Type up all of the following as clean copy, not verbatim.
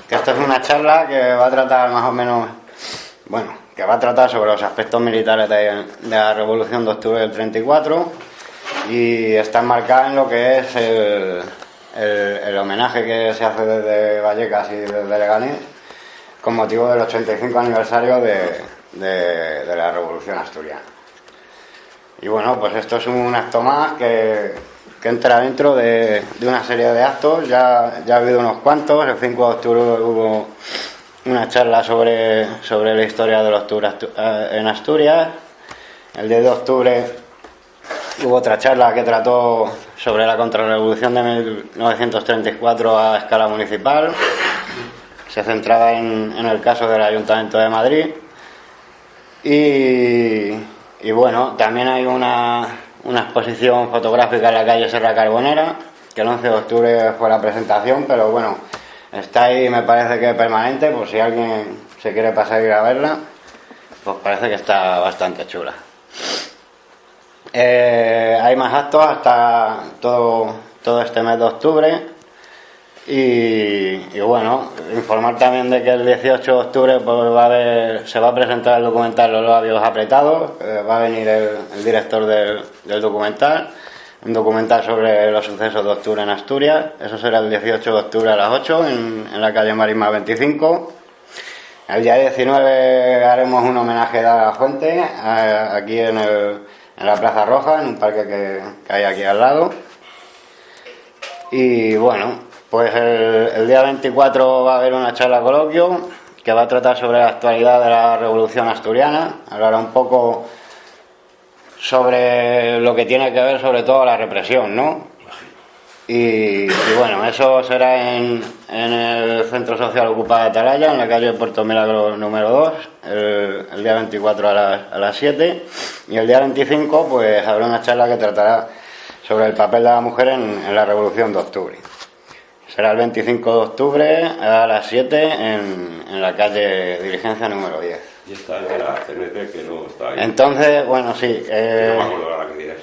que esta es una charla que va a tratar más o menos, bueno, que va a tratar sobre los aspectos militares de la Revolución de Octubre del 34 y está enmarcada en lo que es el homenaje que se hace desde Vallecas y desde Leganés con motivo del 85 aniversario de la Revolución Asturiana. Y bueno, pues esto es un acto más que entra dentro de una serie de actos. Ya ha habido unos cuantos. El 5 de octubre hubo una charla sobre la historia del octubre en Asturias. El 10 de octubre hubo otra charla que trató sobre la contrarrevolución de 1934 a escala municipal. Se centraba en el caso del Ayuntamiento de Madrid. Y bueno, también hay una exposición fotográfica en la calle Serra Carbonera, que el 11 de octubre fue la presentación, pero bueno, está ahí, me parece que permanente, por si alguien se quiere pasar a ir a verla, pues parece que está bastante chula. Hay más actos hasta todo este mes de octubre. Y bueno, informar también de que el 18 de octubre pues se va a presentar el documental Los labios apretados. Va a venir el director del documental, un documental sobre los sucesos de octubre en Asturias. Eso será el 18 de octubre a las 8 en la calle Marisma 25. El día 19 haremos un homenaje a la Fuente, aquí en la Plaza Roja, en un parque que hay aquí al lado. Y bueno, pues el día 24 va a haber una charla coloquio que va a tratar sobre la actualidad de la Revolución Asturiana. Hablará un poco sobre lo que tiene que ver sobre todo la represión, ¿no? Y bueno, eso será en el Centro Social Ocupado de Atalaya, en la calle Puerto Milagro número 2, el día 24 a las 7. Y el día 25 pues habrá una charla que tratará sobre el papel de la mujer en la Revolución de Octubre. Será el 25 de octubre a las 7 en la calle Diligencia número 10. Y esta es de la CNT que no está ahí. Entonces, bueno, sí. No me acuerdo ahora qué dirás.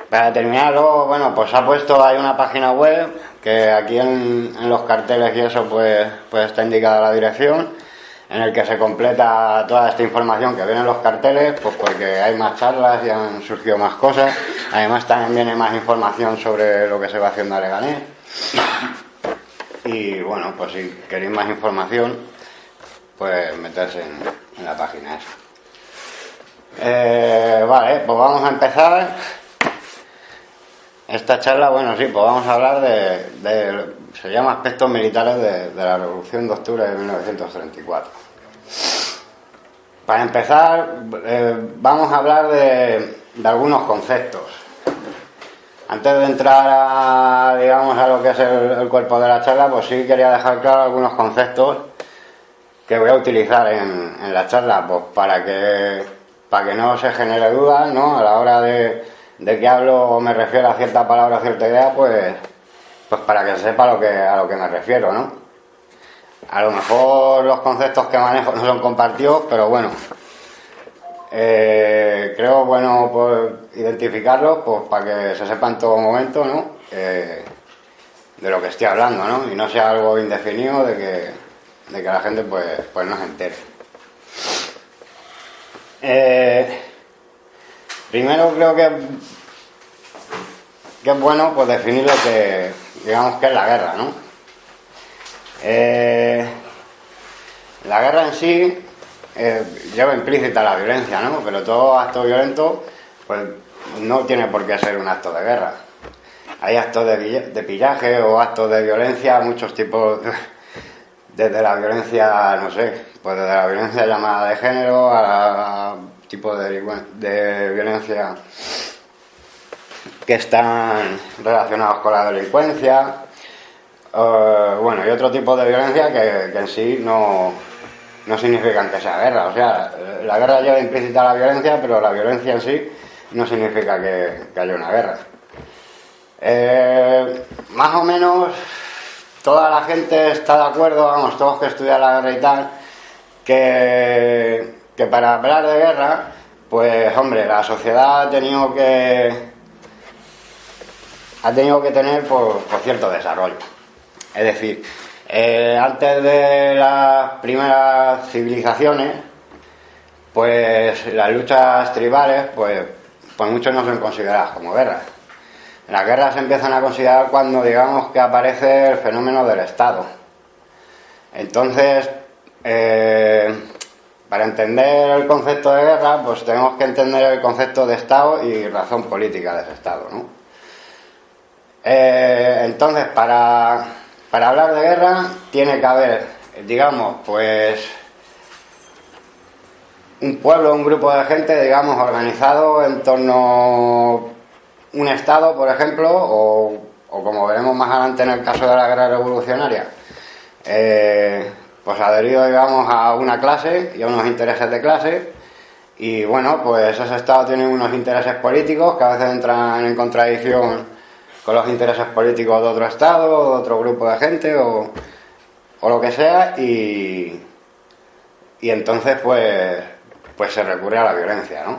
Para terminar, luego, bueno, pues hay una página web que aquí en los carteles y eso, pues está indicada la dirección, en el que se completa toda esta información que viene en los carteles, pues porque hay más charlas y han surgido más cosas. Además, también viene más información sobre lo que se va haciendo a Leganés. Y bueno, pues si queréis más información, pues meterse en la página esa. Vale, pues vamos a empezar esta charla. Bueno, sí, pues vamos a hablar se llama aspectos militares de la Revolución de Octubre de 1934. Para empezar, vamos a hablar de algunos conceptos. Antes de entrar a lo que es el cuerpo de la charla, pues sí quería dejar claro algunos conceptos que voy a utilizar en la charla, pues para que no se genere dudas, ¿no? A la hora de que hablo o me refiero a cierta palabra o cierta idea, pues para que se sepa a lo que me refiero, ¿no? A lo mejor los conceptos que manejo no son compartidos, pero bueno, creo bueno pues identificarlos pues para que se sepa en todo momento, ¿no? De lo que estoy hablando, ¿no? Y no sea algo indefinido de que la gente pues no se entere. Primero creo que es bueno pues definir lo que digamos que es la guerra, ¿no? La guerra en sí lleva implícita la violencia, ¿no? Pero todo acto violento pues no tiene por qué ser un acto de guerra. Hay actos de pillaje o actos de violencia, muchos tipos, desde la violencia, no sé, pues desde la violencia llamada de género a tipos de violencia que están relacionados con la delincuencia, bueno, y otro tipo de violencia que en sí no significan que sea guerra. O sea, la guerra lleva implícita la violencia, pero la violencia en sí no significa que haya una guerra. Más o menos toda la gente está de acuerdo, vamos, todos que estudian la guerra y tal, que para hablar de guerra, pues hombre, la sociedad ha tenido que tener por cierto desarrollo. Es decir, Antes de las primeras civilizaciones, pues las luchas tribales, pues muchos no son consideradas como guerras. Las guerras se empiezan a considerar cuando digamos que aparece el fenómeno del Estado. Entonces, para entender el concepto de guerra, pues tenemos que entender el concepto de Estado y razón política de ese Estado, ¿no? Entonces, para hablar de guerra, tiene que haber, digamos, pues un pueblo, un grupo de gente, digamos, organizado en torno a un Estado, por ejemplo, o como veremos más adelante en el caso de la guerra revolucionaria, pues adherido, digamos, a una clase y a unos intereses de clase. Y bueno, pues ese Estado tiene unos intereses políticos que a veces entran en contradicción con los intereses políticos de otro Estado, o de otro grupo de gente, o lo que sea, y entonces pues se recurre a la violencia, ¿no?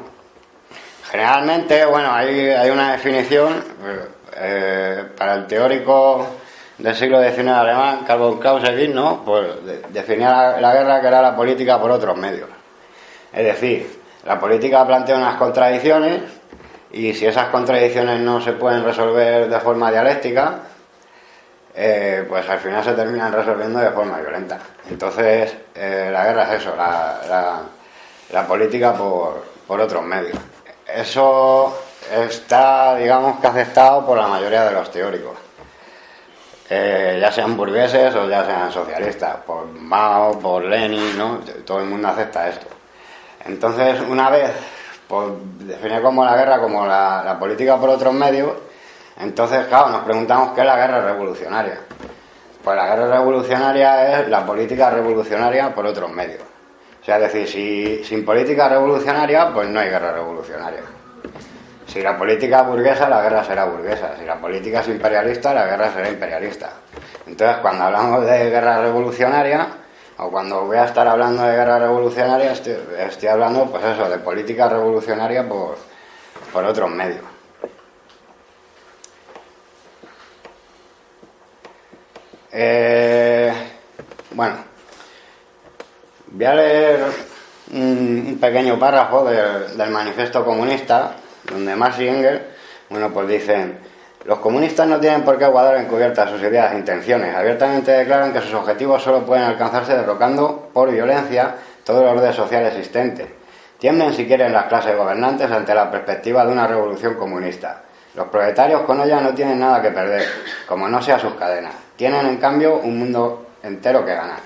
Generalmente, bueno, hay una definición para el teórico del siglo XIX alemán, Karl von Clausewitz, ¿no? Pues definía la guerra que era la política por otros medios. Es decir, la política plantea unas contradicciones y si esas contradicciones no se pueden resolver de forma dialéctica, pues al final se terminan resolviendo de forma violenta. Entonces, la guerra es eso, la política por otros medios. Eso está, digamos, que aceptado por la mayoría de los teóricos, ya sean burgueses o ya sean socialistas, por Mao, por Lenin, ¿no? Todo el mundo acepta esto. Entonces, una vez pues, definir como la guerra como la política por otros medios, entonces, claro, nos preguntamos qué es la guerra revolucionaria. Pues la guerra revolucionaria es la política revolucionaria por otros medios. O sea, es decir, sin política revolucionaria, pues no hay guerra revolucionaria. Si la política es burguesa, la guerra será burguesa. Si la política es imperialista, la guerra será imperialista. Entonces, cuando hablamos de guerra revolucionaria, o cuando voy a estar hablando de guerra revolucionaria, estoy hablando, pues eso, de política revolucionaria por otros medios. Bueno, voy a leer un pequeño párrafo del Manifiesto Comunista, donde Marx y Engels, bueno, pues dicen: los comunistas no tienen por qué guardar encubiertas sus ideas e intenciones. Abiertamente declaran que sus objetivos solo pueden alcanzarse derrocando por violencia todo el orden social existente. Tiemblen si quieren las clases gobernantes ante la perspectiva de una revolución comunista. Los proletarios con ella no tienen nada que perder, como no sea sus cadenas. Tienen, en cambio, un mundo entero que ganar.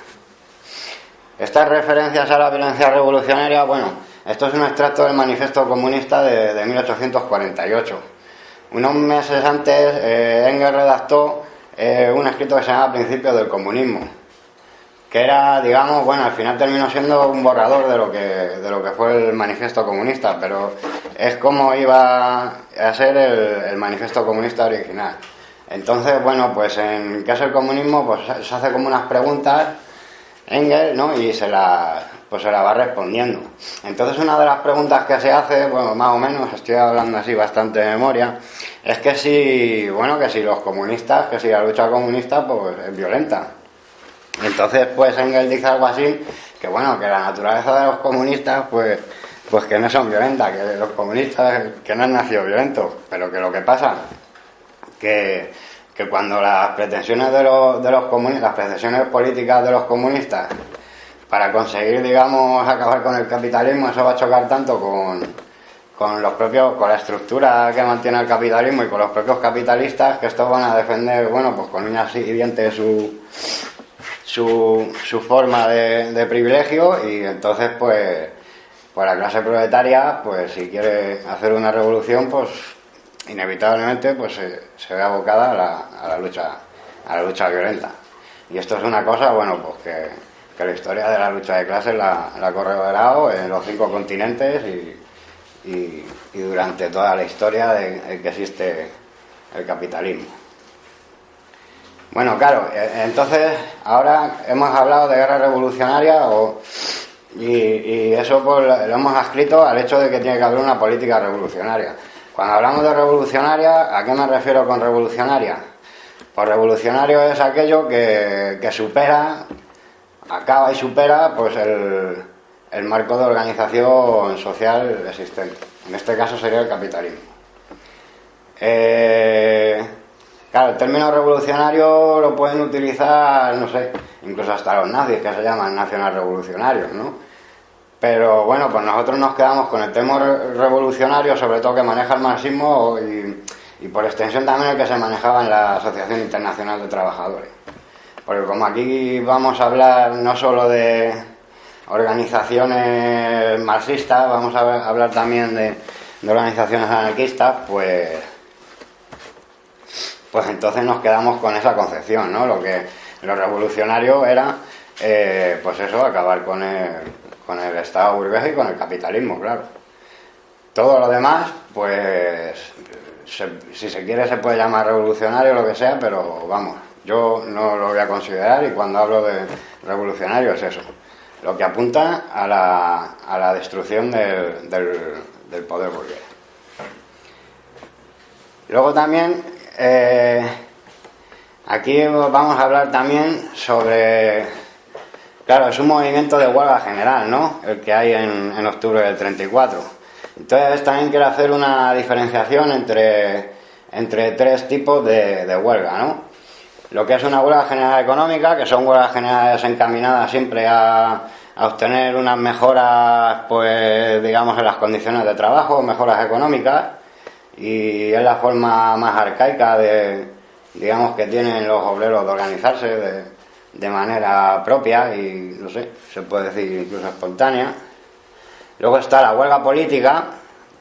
Estas referencias a la violencia revolucionaria, bueno, esto es un extracto del Manifiesto Comunista de 1848. Unos meses antes, Engels redactó un escrito que se llama Principios del Comunismo, que era, digamos, bueno, al final terminó siendo un borrador de lo que fue el Manifiesto Comunista, pero es como iba a ser el Manifiesto Comunista original. Entonces, bueno, pues en ¿qué es el comunismo? Pues se hace como unas preguntas Engels, ¿no? Y se la va respondiendo. Entonces, una de las preguntas que se hace, bueno, más o menos, estoy hablando así bastante de memoria, es que si los comunistas, que si la lucha comunista, pues es violenta. Entonces, pues Engels dice algo así, que bueno, que la naturaleza de los comunistas, pues que no son violentas, que los comunistas, que no han nacido violentos, pero que lo que pasa, que cuando las pretensiones de los comunistas, las pretensiones políticas de los comunistas para conseguir, digamos, acabar con el capitalismo, eso va a chocar tanto con la estructura que mantiene el capitalismo y con los propios capitalistas, que estos van a defender, bueno, pues con uñas y dientes su forma de privilegio, y entonces pues la clase proletaria, pues si quiere hacer una revolución, pues inevitablemente pues se ve abocada a la lucha violenta. Y esto es una cosa, bueno, pues que la historia de la lucha de clases la ha corroborado en los 5 continentes y durante toda la historia de que existe el capitalismo. Bueno, claro, entonces ahora hemos hablado de guerra revolucionaria y eso pues lo hemos adscrito al hecho de que tiene que haber una política revolucionaria. Cuando hablamos de revolucionaria, ¿a qué me refiero con revolucionaria? Pues revolucionario es aquello que supera, acaba y supera pues el marco de organización social existente. En este caso sería el capitalismo. Claro, el término revolucionario lo pueden utilizar, no sé, incluso hasta los nazis, que se llaman nacionalrevolucionarios, ¿no? Pero bueno, pues nosotros nos quedamos con el término revolucionario, sobre todo que maneja el marxismo y por extensión también el que se manejaba en la Asociación Internacional de Trabajadores. Porque como aquí vamos a hablar no solo de organizaciones marxistas, vamos a hablar también de organizaciones anarquistas, pues entonces nos quedamos con esa concepción, ¿no? Lo revolucionario era, pues eso, acabar con el Estado burgués y con el capitalismo, claro. Todo lo demás, pues, si se quiere se puede llamar revolucionario o lo que sea, pero vamos, yo no lo voy a considerar, y cuando hablo de revolucionario es eso, lo que apunta a la destrucción del poder burgués. Luego también, aquí vamos a hablar también sobre, claro, es un movimiento de huelga general, ¿no?, el que hay en octubre del 34. Entonces también quiero hacer una diferenciación entre tres tipos de huelga, ¿no? Lo que es una huelga general económica, que son huelgas generales encaminadas siempre a obtener unas mejoras, pues digamos, en las condiciones de trabajo, mejoras económicas, y es la forma más arcaica digamos, que tienen los obreros de organizarse de manera propia y, no sé, se puede decir incluso espontánea. Luego está la huelga política,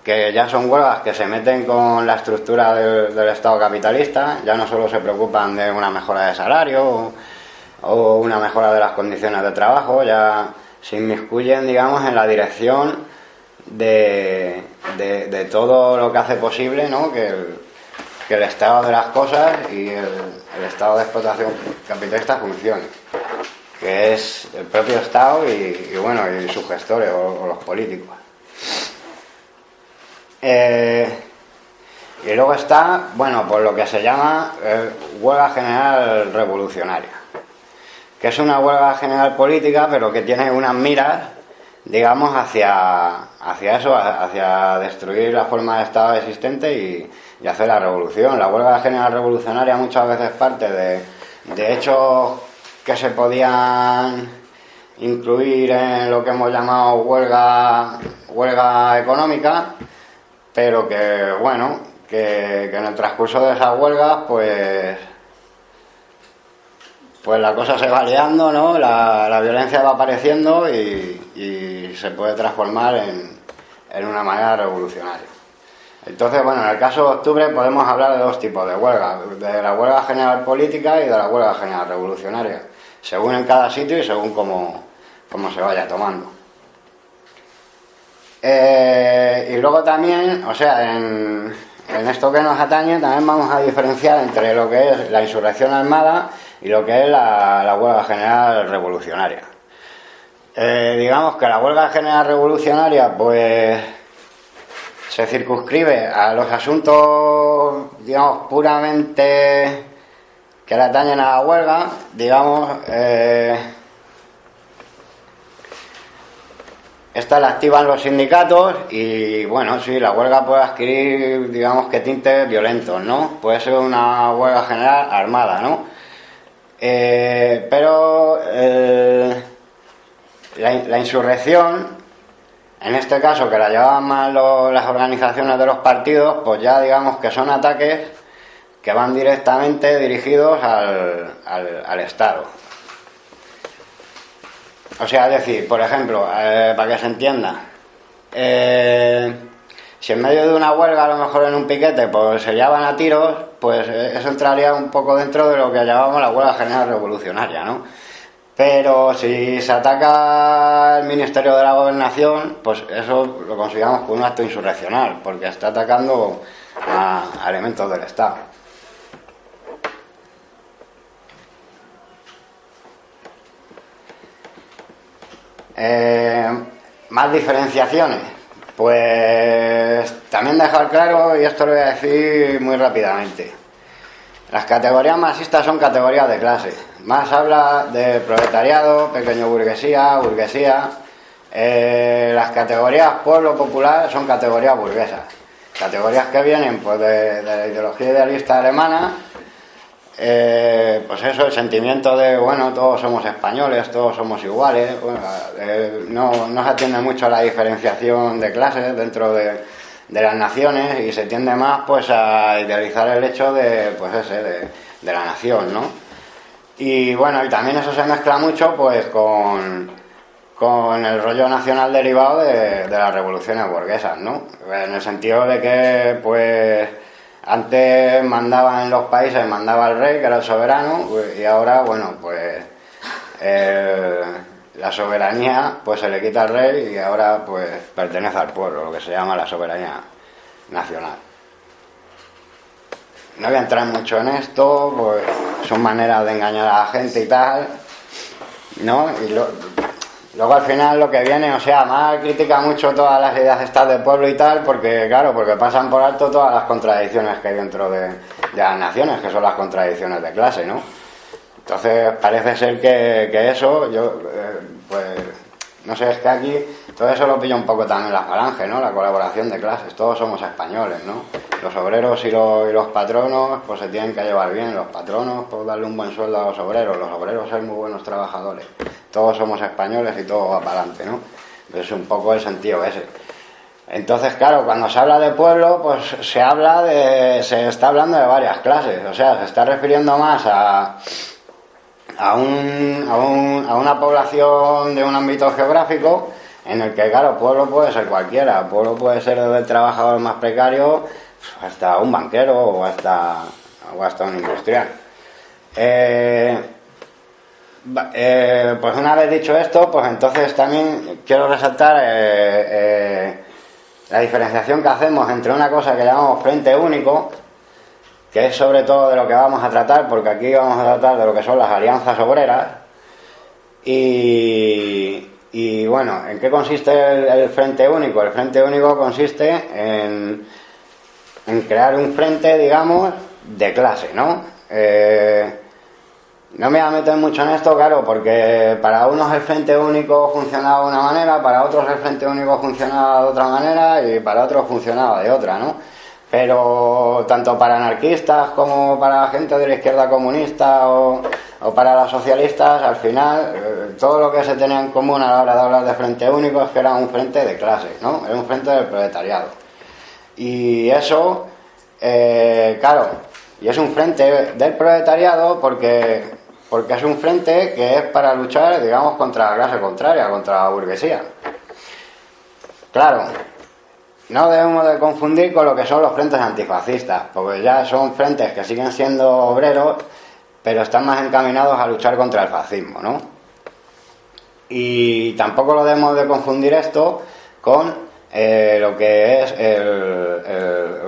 que ya son huelgas que se meten con la estructura del Estado capitalista, ya no solo se preocupan de una mejora de salario o una mejora de las condiciones de trabajo, ya se inmiscuyen, digamos, en la dirección de todo lo que hace posible, ¿no?, que el estado de las cosas y el estado de explotación capitalista funcione, que es el propio Estado y sus gestores o los políticos. Y luego está, bueno, pues lo que se llama huelga general revolucionaria, que es una huelga general política, pero que tiene unas miras, digamos, hacia eso, hacia destruir la forma de Estado existente y hacer la revolución. La huelga general revolucionaria muchas veces parte de hechos que se podían incluir en lo que hemos llamado huelga económica, pero que, bueno, que en el transcurso de esas huelgas, pues la cosa se va liando, ¿no? La violencia va apareciendo y se puede transformar en una manera revolucionaria. Entonces, bueno, en el caso de octubre podemos hablar de dos tipos de huelga, de la huelga general política y de la huelga general revolucionaria, según en cada sitio y según cómo se vaya tomando. Y luego también, o sea, en esto que nos atañe también vamos a diferenciar entre lo que es la insurrección armada y lo que es la huelga general revolucionaria. Digamos que la huelga general revolucionaria, pues, se circunscribe a los asuntos, digamos, puramente que le atañen a la huelga, digamos. Esta la activan los sindicatos y, bueno, sí, la huelga puede adquirir, digamos, que tintes violentos, ¿no? Puede ser una huelga general armada, ¿no? Pero la insurrección, en este caso, que la llevaban más las organizaciones de los partidos, pues ya digamos que son ataques que van directamente dirigidos al Estado. O sea, es decir, por ejemplo, para que se entienda, si en medio de una huelga, a lo mejor en un piquete, pues se llevan a tiros, pues eso entraría un poco dentro de lo que llamamos la huelga general revolucionaria, ¿no? Pero si se ataca el Ministerio de la Gobernación, pues eso lo consideramos como un acto insurreccional, porque está atacando a elementos del Estado. Más diferenciaciones. Pues también dejar claro, y esto lo voy a decir muy rápidamente, Las categorías marxistas son categorías de clase. Marx habla de proletariado, pequeño burguesía, burguesía. Las categorías pueblo popular son categorías burguesas. Categorías que vienen pues de la ideología idealista alemana. Pues eso, el sentimiento de, bueno, todos somos españoles, todos somos iguales. Bueno, no se atiende mucho a la diferenciación de clases dentro de las naciones, y se tiende más pues a idealizar el hecho de, pues de la nación, ¿no? Y bueno, y también eso se mezcla mucho pues con el rollo nacional derivado de las revoluciones burguesas, ¿no? En el sentido de que pues antes mandaba en los países, mandaba el rey, que era el soberano, y ahora, bueno, pues la soberanía pues se le quita al rey y ahora pues pertenece al pueblo, lo que se llama la soberanía nacional. No voy a entrar mucho en esto, pues son maneras de engañar a la gente y tal, ¿no? Y luego al final lo que viene, o sea, Marx critica mucho todas las ideas estas del pueblo y tal, porque claro, porque pasan por alto todas las contradicciones que hay dentro de las naciones, que son las contradicciones de clase, ¿no? Entonces parece ser que eso, pues no sé, es que aquí todo eso lo pilla un poco también la falange, ¿no? La colaboración de clases, todos somos españoles, ¿no? Los obreros y los patronos pues se tienen que llevar bien, los patronos pues darle un buen sueldo a los obreros ser muy buenos trabajadores, todos somos españoles y todo va para adelante, ¿no? Es un poco el sentido ese. Entonces, claro, cuando se habla de pueblo, pues se está hablando de varias clases, o sea, se está refiriendo más a una población de un ámbito geográfico en el que, claro, pueblo puede ser cualquiera. Pueblo puede ser desde el trabajador más precario hasta un banquero o hasta un industrial. Pues una vez dicho esto, pues entonces también quiero resaltar la diferenciación que hacemos entre una cosa que llamamos frente único, que es sobre todo de lo que vamos a tratar, porque aquí vamos a tratar de lo que son las alianzas obreras. Y bueno, ¿en qué consiste el frente único? El frente único consiste en crear un frente, digamos, de clase, ¿no? No me voy a meter mucho en esto, claro, porque para unos el frente único funcionaba de una manera, para otros el frente único funcionaba de otra manera y para otros funcionaba de otra, ¿no? Pero tanto para anarquistas como para gente de la izquierda comunista o para los socialistas, al final todo lo que se tenía en común a la hora de hablar de frente único es que era un frente de clases, ¿no? Era un frente del proletariado. Y eso, claro, y es un frente del proletariado porque es un frente que es para luchar, digamos, contra la clase contraria, contra la burguesía. Claro, no debemos de confundir con lo que son los frentes antifascistas, porque ya son frentes que siguen siendo obreros, pero están más encaminados a luchar contra el fascismo, ¿no? Y tampoco lo debemos de confundir esto con lo que es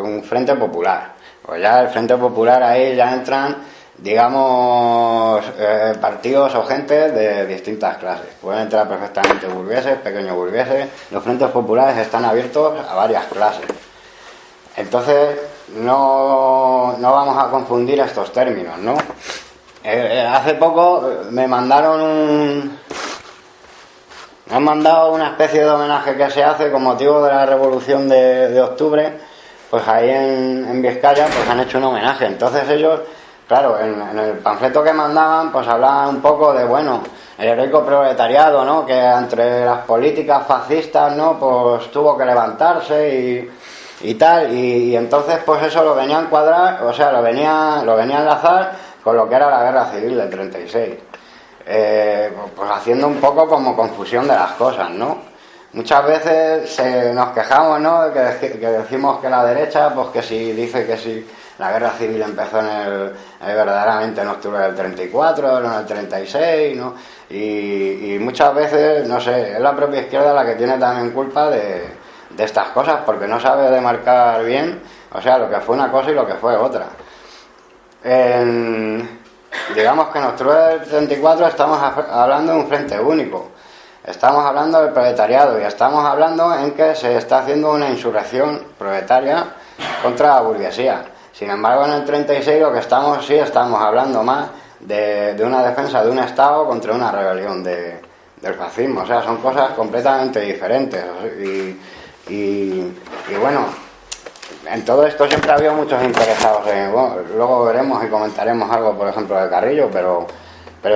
un frente popular. Pues ya el frente popular ahí ya entran, digamos, partidos o gente de distintas clases. Pueden entrar perfectamente burgueses, pequeños burgueses. Los frentes populares están abiertos a varias clases. Entonces, no vamos a confundir estos términos, ¿no? Hace poco me han mandado una especie de homenaje que se hace con motivo de la Revolución de Octubre, pues ahí en Vizcaya pues han hecho un homenaje. Entonces ellos, claro, en el panfleto que mandaban pues hablaban un poco de, bueno, el heroico proletariado, ¿no? Que entre las políticas fascistas, ¿no? Pues tuvo que levantarse y tal, y entonces pues eso lo venía a encuadrar, o sea, lo venía a enlazar con lo que era la guerra civil del 36. Pues haciendo un poco como confusión de las cosas, ¿no? Muchas veces nos quejamos, ¿no? Que decimos que la derecha, pues que si dice que si la guerra civil empezó verdaderamente en octubre del 34, no en el 36, ¿no? Y muchas veces, no sé, es la propia izquierda la que tiene también culpa de estas cosas, porque no sabe demarcar bien, o sea, lo que fue una cosa y lo que fue otra. Digamos que en octubre del 34 estamos hablando de un frente único. Estamos hablando del proletariado y estamos hablando en que se está haciendo una insurrección proletaria contra la burguesía. Sin embargo, en el 36 lo que sí estamos hablando más de una defensa de un Estado contra una rebelión del fascismo. O sea, son cosas completamente diferentes. Y bueno, en todo esto siempre ha habido muchos interesados bueno, luego veremos y comentaremos algo, por ejemplo, de Carrillo, pero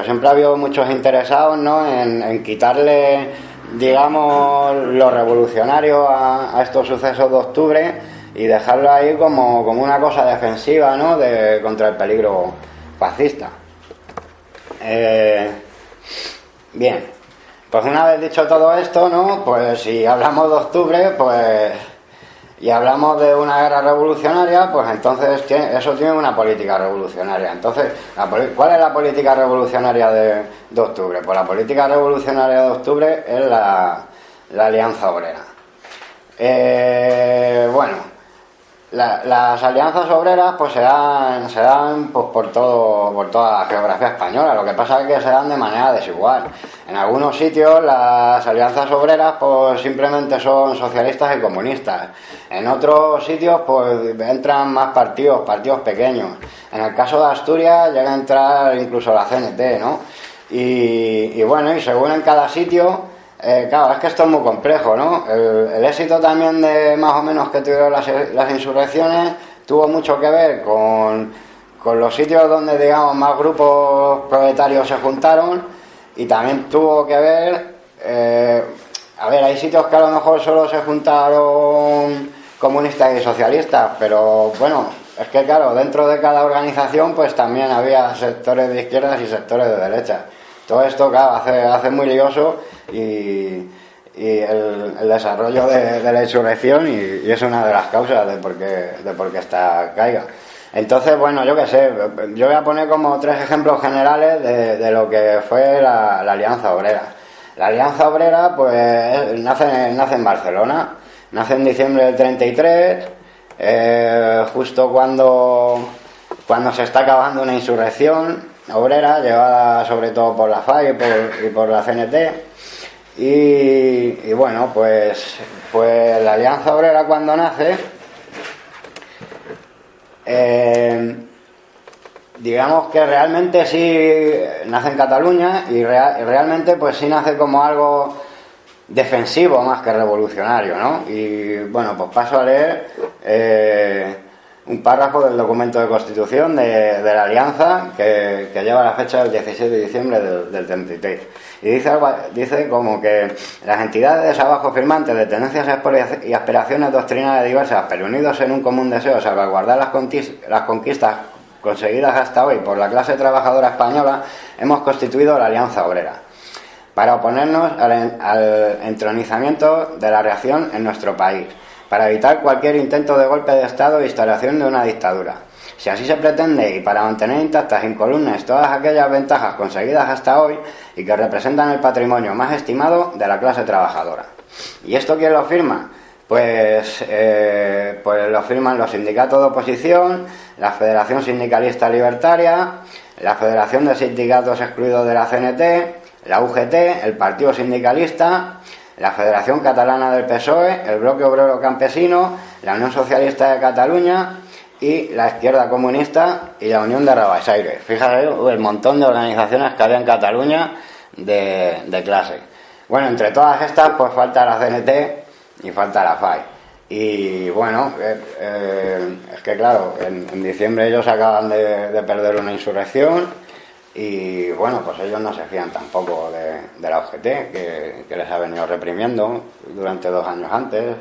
siempre ha habido muchos interesados, ¿no?, en quitarle, digamos, lo revolucionario a estos sucesos de octubre y dejarlo ahí como una cosa defensiva, ¿no?, contra el peligro fascista. Bien, pues una vez dicho todo esto, ¿no?, pues si hablamos de octubre, pues y hablamos de una guerra revolucionaria, pues entonces eso tiene una política revolucionaria. Entonces, ¿cuál es la política revolucionaria de octubre? Pues la política revolucionaria de octubre es la Alianza Obrera. Bueno, las alianzas obreras pues se dan pues, por toda la geografía española. Lo que pasa es que se dan de manera desigual. En algunos sitios las alianzas obreras pues simplemente son socialistas y comunistas. En otros sitios pues entran más partidos pequeños. En el caso de Asturias llega a entrar incluso la CNT, ¿no? Y bueno, y según en cada sitio, claro, es que esto es muy complejo, ¿no? El éxito también de más o menos que tuvieron las insurrecciones tuvo mucho que ver con los sitios donde, digamos, más grupos proletarios se juntaron, y también tuvo que ver, a ver, hay sitios que a lo mejor solo se juntaron comunistas y socialistas, pero bueno, es que claro, dentro de cada organización pues también había sectores de izquierdas y sectores de derechas. Todo esto, claro, hace muy lioso y el desarrollo de la insurrección y es una de las causas de por qué esta caiga. Entonces, bueno, yo qué sé, yo voy a poner como 3 ejemplos generales de lo que fue la Alianza Obrera. La Alianza Obrera, pues, nace en Barcelona, nace en diciembre del 33, justo cuando se está acabando una insurrección obrera, llevada sobre todo por la FAI y por la CNT. Y bueno, pues la Alianza Obrera cuando nace, digamos que realmente sí nace en Cataluña y realmente pues sí nace como algo defensivo más que revolucionario, ¿no? Y bueno, pues paso a leer un párrafo del documento de constitución de la Alianza que lleva la fecha del 16 de diciembre del 33. Y dice como que las entidades abajo firmantes de tendencias y aspiraciones doctrinales diversas, pero unidos en un común deseo de salvaguardar las conquistas conseguidas hasta hoy por la clase trabajadora española, hemos constituido la Alianza Obrera para oponernos al entronizamiento de la reacción en nuestro país, para evitar cualquier intento de golpe de Estado e instalación de una dictadura. Si así se pretende, y para mantener intactas e incolunes todas aquellas ventajas conseguidas hasta hoy y que representan el patrimonio más estimado de la clase trabajadora. ¿Y esto quién lo firma? Pues lo firman los sindicatos de oposición, la Federación Sindicalista Libertaria, la Federación de Sindicatos Excluidos de la CNT, la UGT, el Partido Sindicalista, la Federación Catalana del PSOE, el Bloque Obrero Campesino, la Unión Socialista de Cataluña y la Izquierda Comunista y la Unión de Rabassaires. Fíjate el montón de organizaciones que había en Cataluña de clase. Bueno, entre todas estas pues falta la CNT y falta la FAI. Y bueno, es que claro, en diciembre ellos acaban de perder una insurrección y bueno, pues ellos no se fían tampoco de la UGT, que les ha venido reprimiendo durante 2 años antes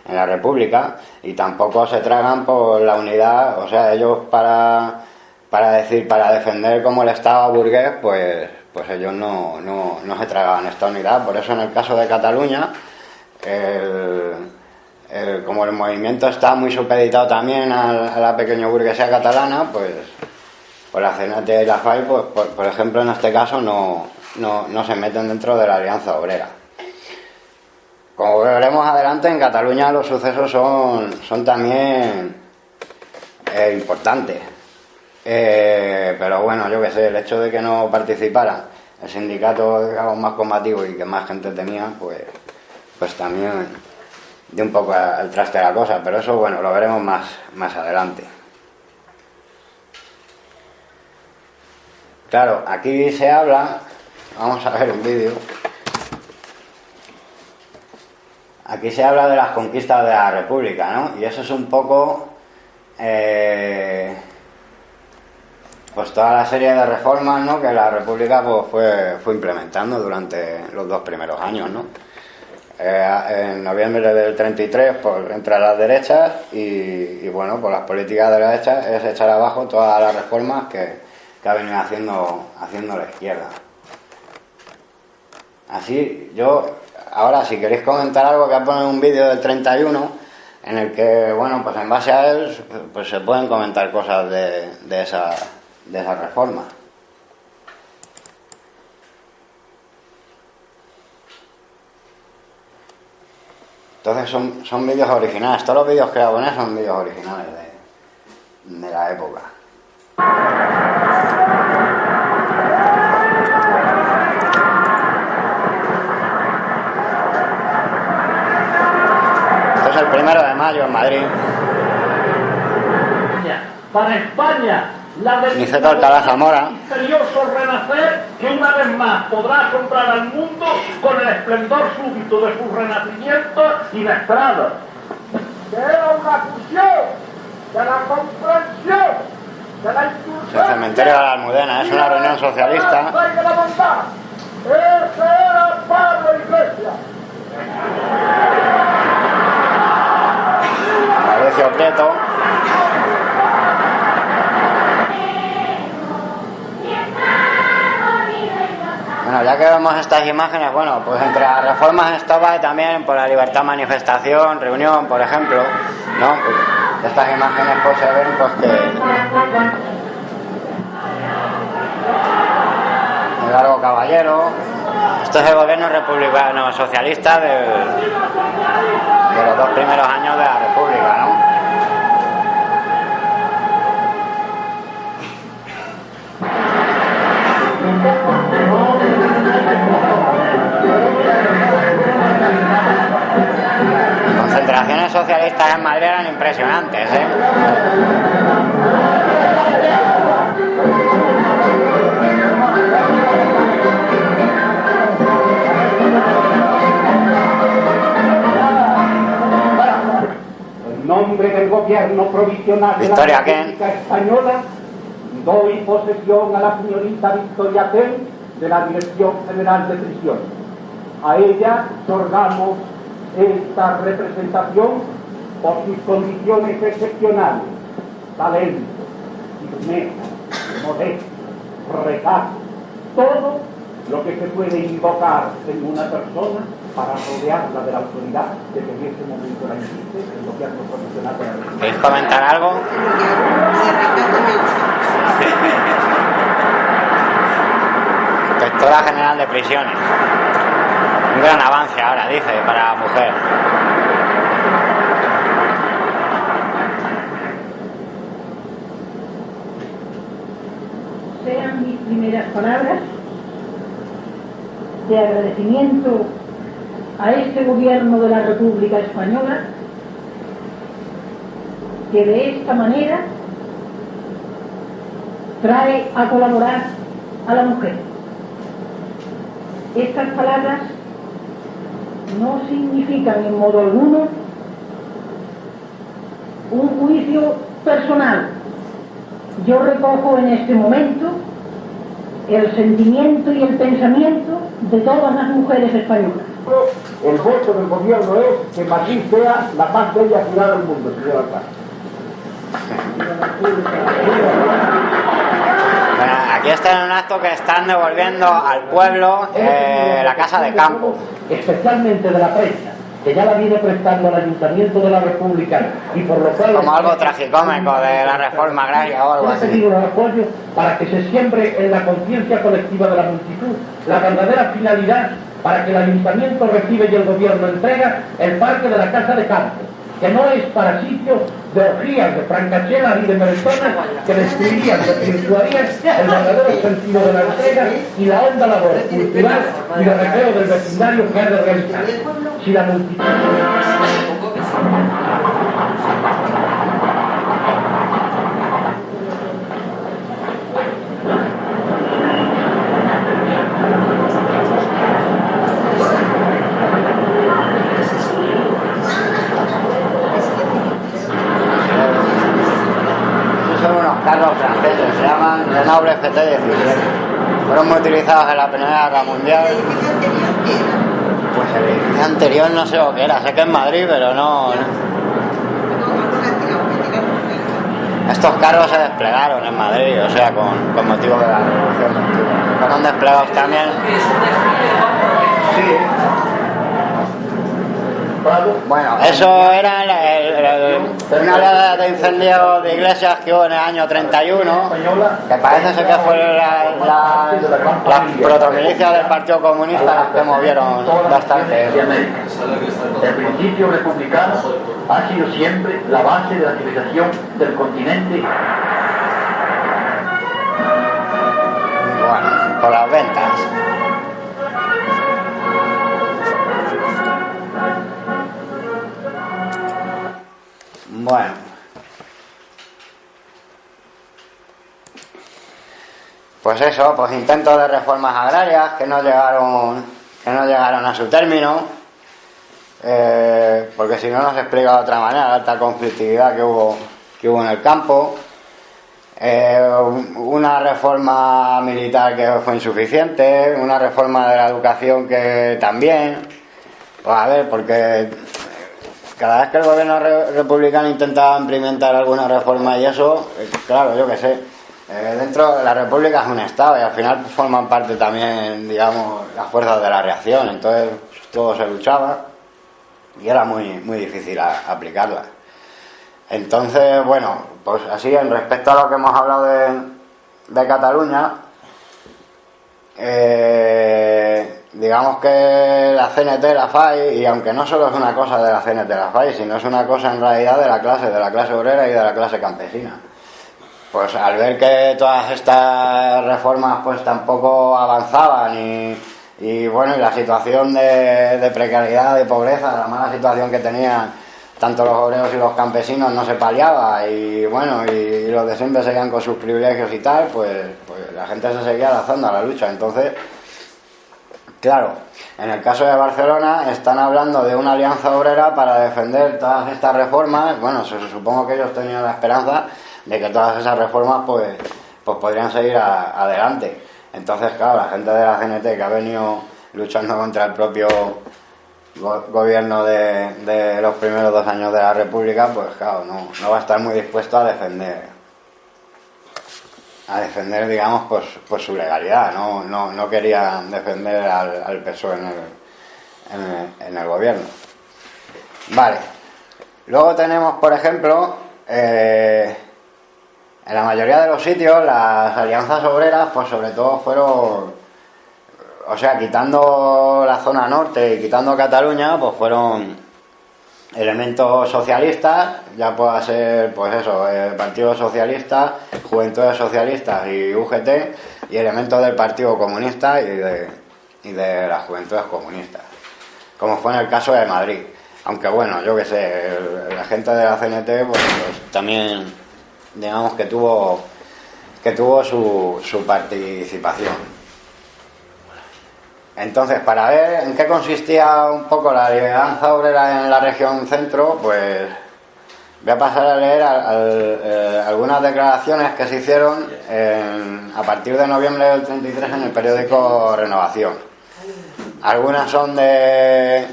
en la República, y tampoco se tragan por la unidad. O sea, ellos para defender como el Estado burgués, pues ellos no se tragaban esta unidad. Por eso en el caso de Cataluña, como el movimiento está muy supeditado también a la pequeña burguesía catalana, pues la CNT y la FAI, pues por ejemplo en este caso no se meten dentro de la Alianza Obrera. Como veremos adelante, en Cataluña los sucesos son también importantes. Pero bueno, yo qué sé, el hecho de que no participara el sindicato, digamos, más combativo y que más gente tenía, pues también dio un poco al traste de la cosa. Pero eso, bueno, lo veremos más adelante. Claro, aquí se habla, vamos a ver un vídeo. Aquí se habla de las conquistas de la República, ¿no? Y eso es un poco, pues toda la serie de reformas, ¿no?, que la República pues fue implementando durante los 2 primeros años, ¿no? En noviembre del 33 pues entra la derecha y bueno, pues las políticas de la derecha es echar abajo todas las reformas que ha venido haciendo la izquierda. Así, ahora si queréis comentar algo, voy a poner un vídeo del 31 en el que, bueno, pues en base a él pues se pueden comentar cosas de esa reforma. Entonces son vídeos originales. Todos los vídeos que voy a poner son vídeos originales de la época. Esto es el 1 de mayo en Madrid. Para España, la Niceto Alcalá Zamora. misterioso renacer que una vez más podrá asombrar al mundo con el esplendor súbito de su renacimiento inesperado. Que era una fusión de la comprensión, de la inclusión. El cementerio de la Almudena es una reunión socialista. De la bondad. Ese era Pablo Iglesias. Mauricio Prieto. Bueno, ya que vemos estas imágenes, bueno, pues entre las reformas estaba también por la libertad de manifestación, reunión, por ejemplo, ¿no? Pues estas imágenes pues se ven pues que el Largo Caballero, esto es el gobierno republicano socialista de los 2 primeros años de la República, ¿no? Concentraciones socialistas en Madrid eran impresionantes, ¿eh? En nombre del gobierno provisional de Victoria la República Kent. Española, doy posesión a la señorita Victoria Kent de la Dirección General de Prisiones. A ella otorgamos esta representación por sus condiciones excepcionales, talento, firmeza, modestia, recato, todo lo que se puede invocar en una persona para rodearla de la autoridad de que en este momento la existe el gobierno profesional de la República. ¿Queréis comentar algo? Inspectora General de Prisiones. Un gran avance ahora, dice, para la mujer. Sean mis primeras palabras de agradecimiento a este gobierno de la República Española que de esta manera trae a colaborar a la mujer. Estas palabras no significan en modo alguno un juicio personal. Yo recojo en este momento el sentimiento y el pensamiento de todas las mujeres españolas. El voto del gobierno es que Madrid sea la más bella ciudad del mundo, señor alcalde. Bueno, aquí está en un acto que están devolviendo al pueblo la casa de campo. Especialmente de la prensa, que ya la viene prestando al Ayuntamiento de la República y por lo cual... Como algo tragicómico de la reforma agraria o algo He así. pedido el apoyo para que se siembre en la conciencia colectiva de la multitud la verdadera finalidad para que el Ayuntamiento recibe y el Gobierno entrega el parque de la Casa de Campo, que no es para sitio de orgías, de francachelas y de merentonas que destruirían, desvirtuarían el verdadero sentido de la entrega y la honda labor cultural y de recreo del vecindario que ha de realizar. Si la multitud... FT-17. Fueron muy utilizados en la Primera Guerra Mundial. Pues el edificio anterior no sé lo que era, sé que es Madrid, pero no. Estos carros se desplegaron en Madrid, o sea, con motivo de la Revolución de Octubre. Fueron desplegados también. Sí. Bueno, eso era una oleada de incendios de iglesias que hubo en el año 31, que parece ser que fue las protomilicias del Partido Comunista las que movieron bastante. El principio republicano ha sido siempre la base de la civilización del continente. Bueno, por las ventas. Bueno, pues eso, pues intentos de reformas agrarias que no llegaron a su término, porque si no nos explica de otra manera la alta conflictividad que hubo en el campo, una reforma militar que fue insuficiente, una reforma de la educación que también, pues a ver, porque cada vez que el gobierno republicano intentaba implementar alguna reforma y eso, claro, yo qué sé, dentro de la república es un estado y al final forman parte también, digamos, las fuerzas de la reacción, entonces todo se luchaba y era muy, muy difícil aplicarla. Entonces, bueno, pues así en respecto a lo que hemos hablado de Cataluña, digamos que la CNT, la FAI, y aunque no solo es una cosa de la CNT, la FAI, sino es una cosa en realidad de la clase obrera y de la clase campesina, pues al ver que todas estas reformas pues tampoco avanzaban y bueno, y la situación de precariedad, de pobreza, la mala situación que tenían tanto los obreros y los campesinos no se paliaba, y bueno, y los de siempre seguían con sus privilegios y tal, pues la gente se seguía lanzando a la lucha. Entonces, claro, en el caso de Barcelona están hablando de una alianza obrera para defender todas estas reformas. Bueno, supongo que ellos tenían la esperanza de que todas esas reformas pues podrían seguir adelante. Entonces, claro, la gente de la CNT que ha venido luchando contra el propio gobierno de los primeros 2 años de la República, pues claro, no va a estar muy dispuesto a defender, digamos, pues su legalidad. No querían defender al PSOE en el gobierno. Vale. Luego tenemos, por ejemplo, en la mayoría de los sitios las alianzas obreras, pues sobre todo fueron, o sea, quitando la zona norte y quitando Cataluña, pues fueron elementos socialistas, ya pueda ser, pues eso, Partido Socialista, Juventudes Socialistas y UGT, y elementos del Partido Comunista y de las Juventudes Comunistas, como fue en el caso de Madrid. Aunque bueno, yo qué sé, la gente de la CNT pues también, digamos que tuvo su participación. Entonces, para ver en qué consistía un poco la alianza obrera en la región centro, pues voy a pasar a leer algunas declaraciones que se hicieron a partir de noviembre del 33 en el periódico Renovación. Algunas son de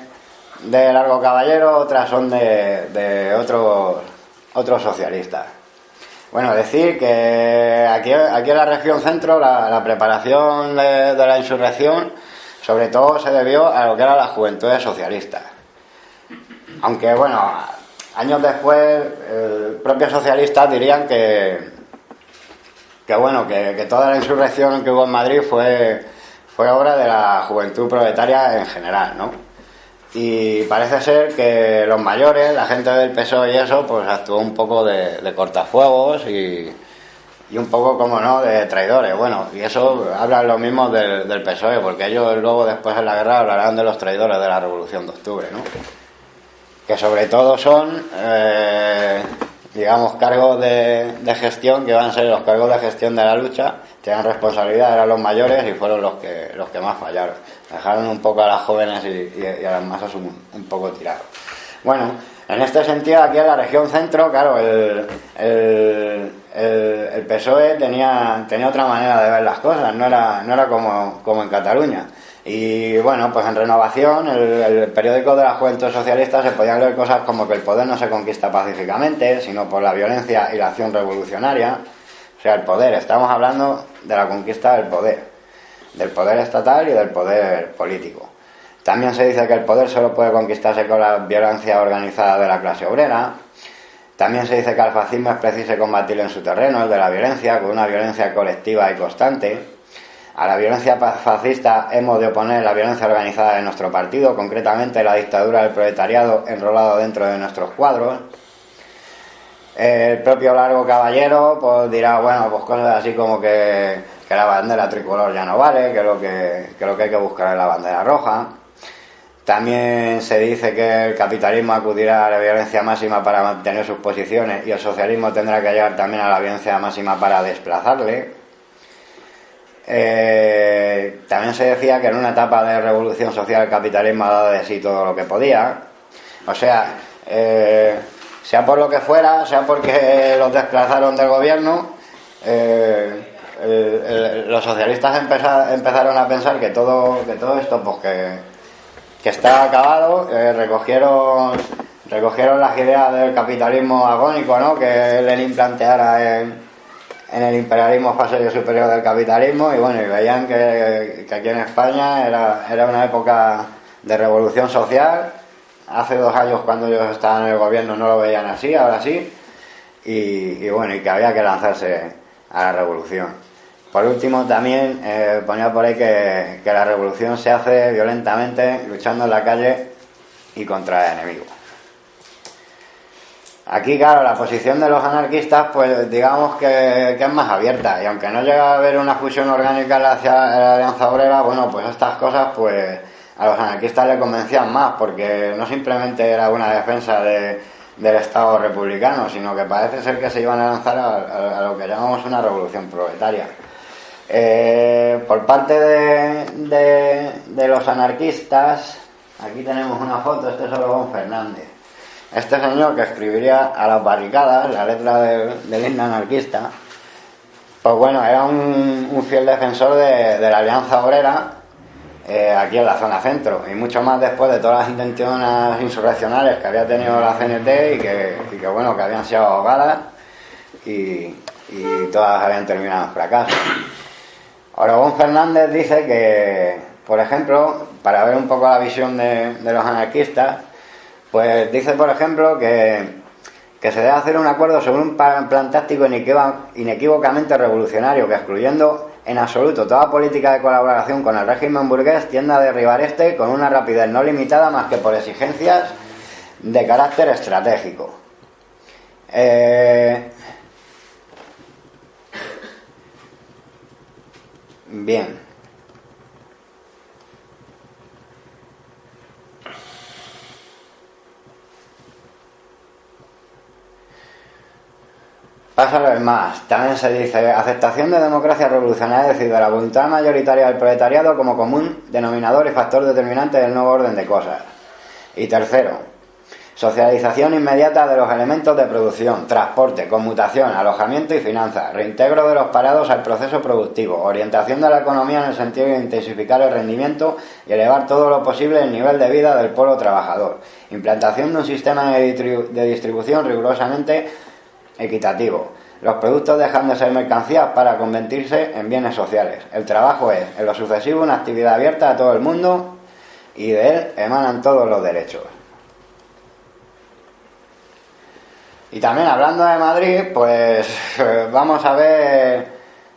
Largo Caballero, otras son de otros socialistas. Bueno, decir que aquí en la región centro la preparación de la insurrección sobre todo se debió a lo que eran las Juventudes Socialistas. Aunque bueno, años después propios socialistas dirían que toda la insurrección que hubo en Madrid fue obra de la juventud proletaria en general, ¿no? Y parece ser que los mayores, la gente del PSOE y eso, pues actuó un poco de cortafuegos y un poco, como no, de traidores. Bueno, y eso hablan los mismos del PSOE, porque ellos luego después en la guerra hablarán de los traidores de la Revolución de Octubre, ¿no? Que sobre todo son, digamos, cargos de gestión, que van a ser los cargos de gestión de la lucha, tenían responsabilidad, eran los mayores y fueron los que más fallaron. Dejaron un poco a las jóvenes y a las masas un poco tirados. Bueno, en este sentido, aquí en la región centro, claro, el el PSOE tenía otra manera de ver las cosas, no era como en Cataluña. Y bueno, pues en Renovación, el periódico de la Juventud Socialista, se podían leer cosas como que el poder no se conquista pacíficamente, sino por la violencia y la acción revolucionaria. O sea, el poder, estamos hablando de la conquista del poder estatal y del poder político. También se dice que el poder solo puede conquistarse con la violencia organizada de la clase obrera. También se dice que al fascismo es preciso combatirlo en su terreno, el de la violencia, con una violencia colectiva y constante. A la violencia fascista hemos de oponer la violencia organizada de nuestro partido, concretamente la dictadura del proletariado enrolado dentro de nuestros cuadros. El propio Largo Caballero pues dirá, bueno, pues cosas así como que la bandera tricolor ya no vale, que lo que hay que buscar es la bandera roja. También se dice que el capitalismo acudirá a la violencia máxima para mantener sus posiciones y el socialismo tendrá que llegar también a la violencia máxima para desplazarle. También se decía que en una etapa de revolución social el capitalismo ha dado de sí todo lo que podía. O sea, sea por lo que fuera, sea porque los desplazaron del gobierno, los socialistas empezaron a pensar que todo esto pues que está acabado. Recogieron las ideas del capitalismo agónico, ¿no?, que Lenin planteara en el imperialismo fase superior del capitalismo, y bueno, y veían que aquí en España era una época de revolución social. Hace 2 años, cuando ellos estaban en el gobierno, no lo veían así, ahora sí, y bueno, y que había que lanzarse a la revolución. Por último, también ponía por ahí que la revolución se hace violentamente, luchando en la calle y contra el enemigo. Aquí, claro, la posición de los anarquistas, pues digamos que es más abierta, y aunque no llega a haber una fusión orgánica en la Alianza Obrera, bueno, pues estas cosas pues a los anarquistas les convencían más, porque no simplemente era una defensa del Estado republicano, sino que parece ser que se iban a lanzar a lo que llamamos una revolución proletaria. Por parte de los anarquistas, aquí tenemos una foto. Este es Obregón Fernández. Este señor, que escribiría a las barricadas la letra del himno anarquista, pues bueno, era un fiel defensor de la Alianza Obrera aquí en la zona centro, y mucho más después de todas las intenciones insurreccionales que había tenido la CNT y que bueno, que habían sido ahogadas y todas habían terminado en fracaso. Obregón Fernández dice que, por ejemplo, para ver un poco la visión de los anarquistas, pues dice, por ejemplo, que se debe hacer un acuerdo sobre un plan táctico inequívocamente revolucionario, que, excluyendo en absoluto toda política de colaboración con el régimen burgués, tiende a derribar este con una rapidez no limitada más que por exigencias de carácter estratégico. Bien. Pasa a ver más. También se dice: aceptación de democracia revolucionaria, es decir, de la voluntad mayoritaria del proletariado como común denominador y factor determinante del nuevo orden de cosas. Y tercero, socialización inmediata de los elementos de producción, transporte, conmutación, alojamiento y finanzas, reintegro de los parados al proceso productivo, orientación de la economía en el sentido de intensificar el rendimiento y elevar todo lo posible el nivel de vida del pueblo trabajador, implantación de un sistema de distribución rigurosamente equitativo. Los productos dejan de ser mercancías para convertirse en bienes sociales. El trabajo es, en lo sucesivo, una actividad abierta a todo el mundo y de él emanan todos los derechos. Y también, hablando de Madrid, pues vamos a ver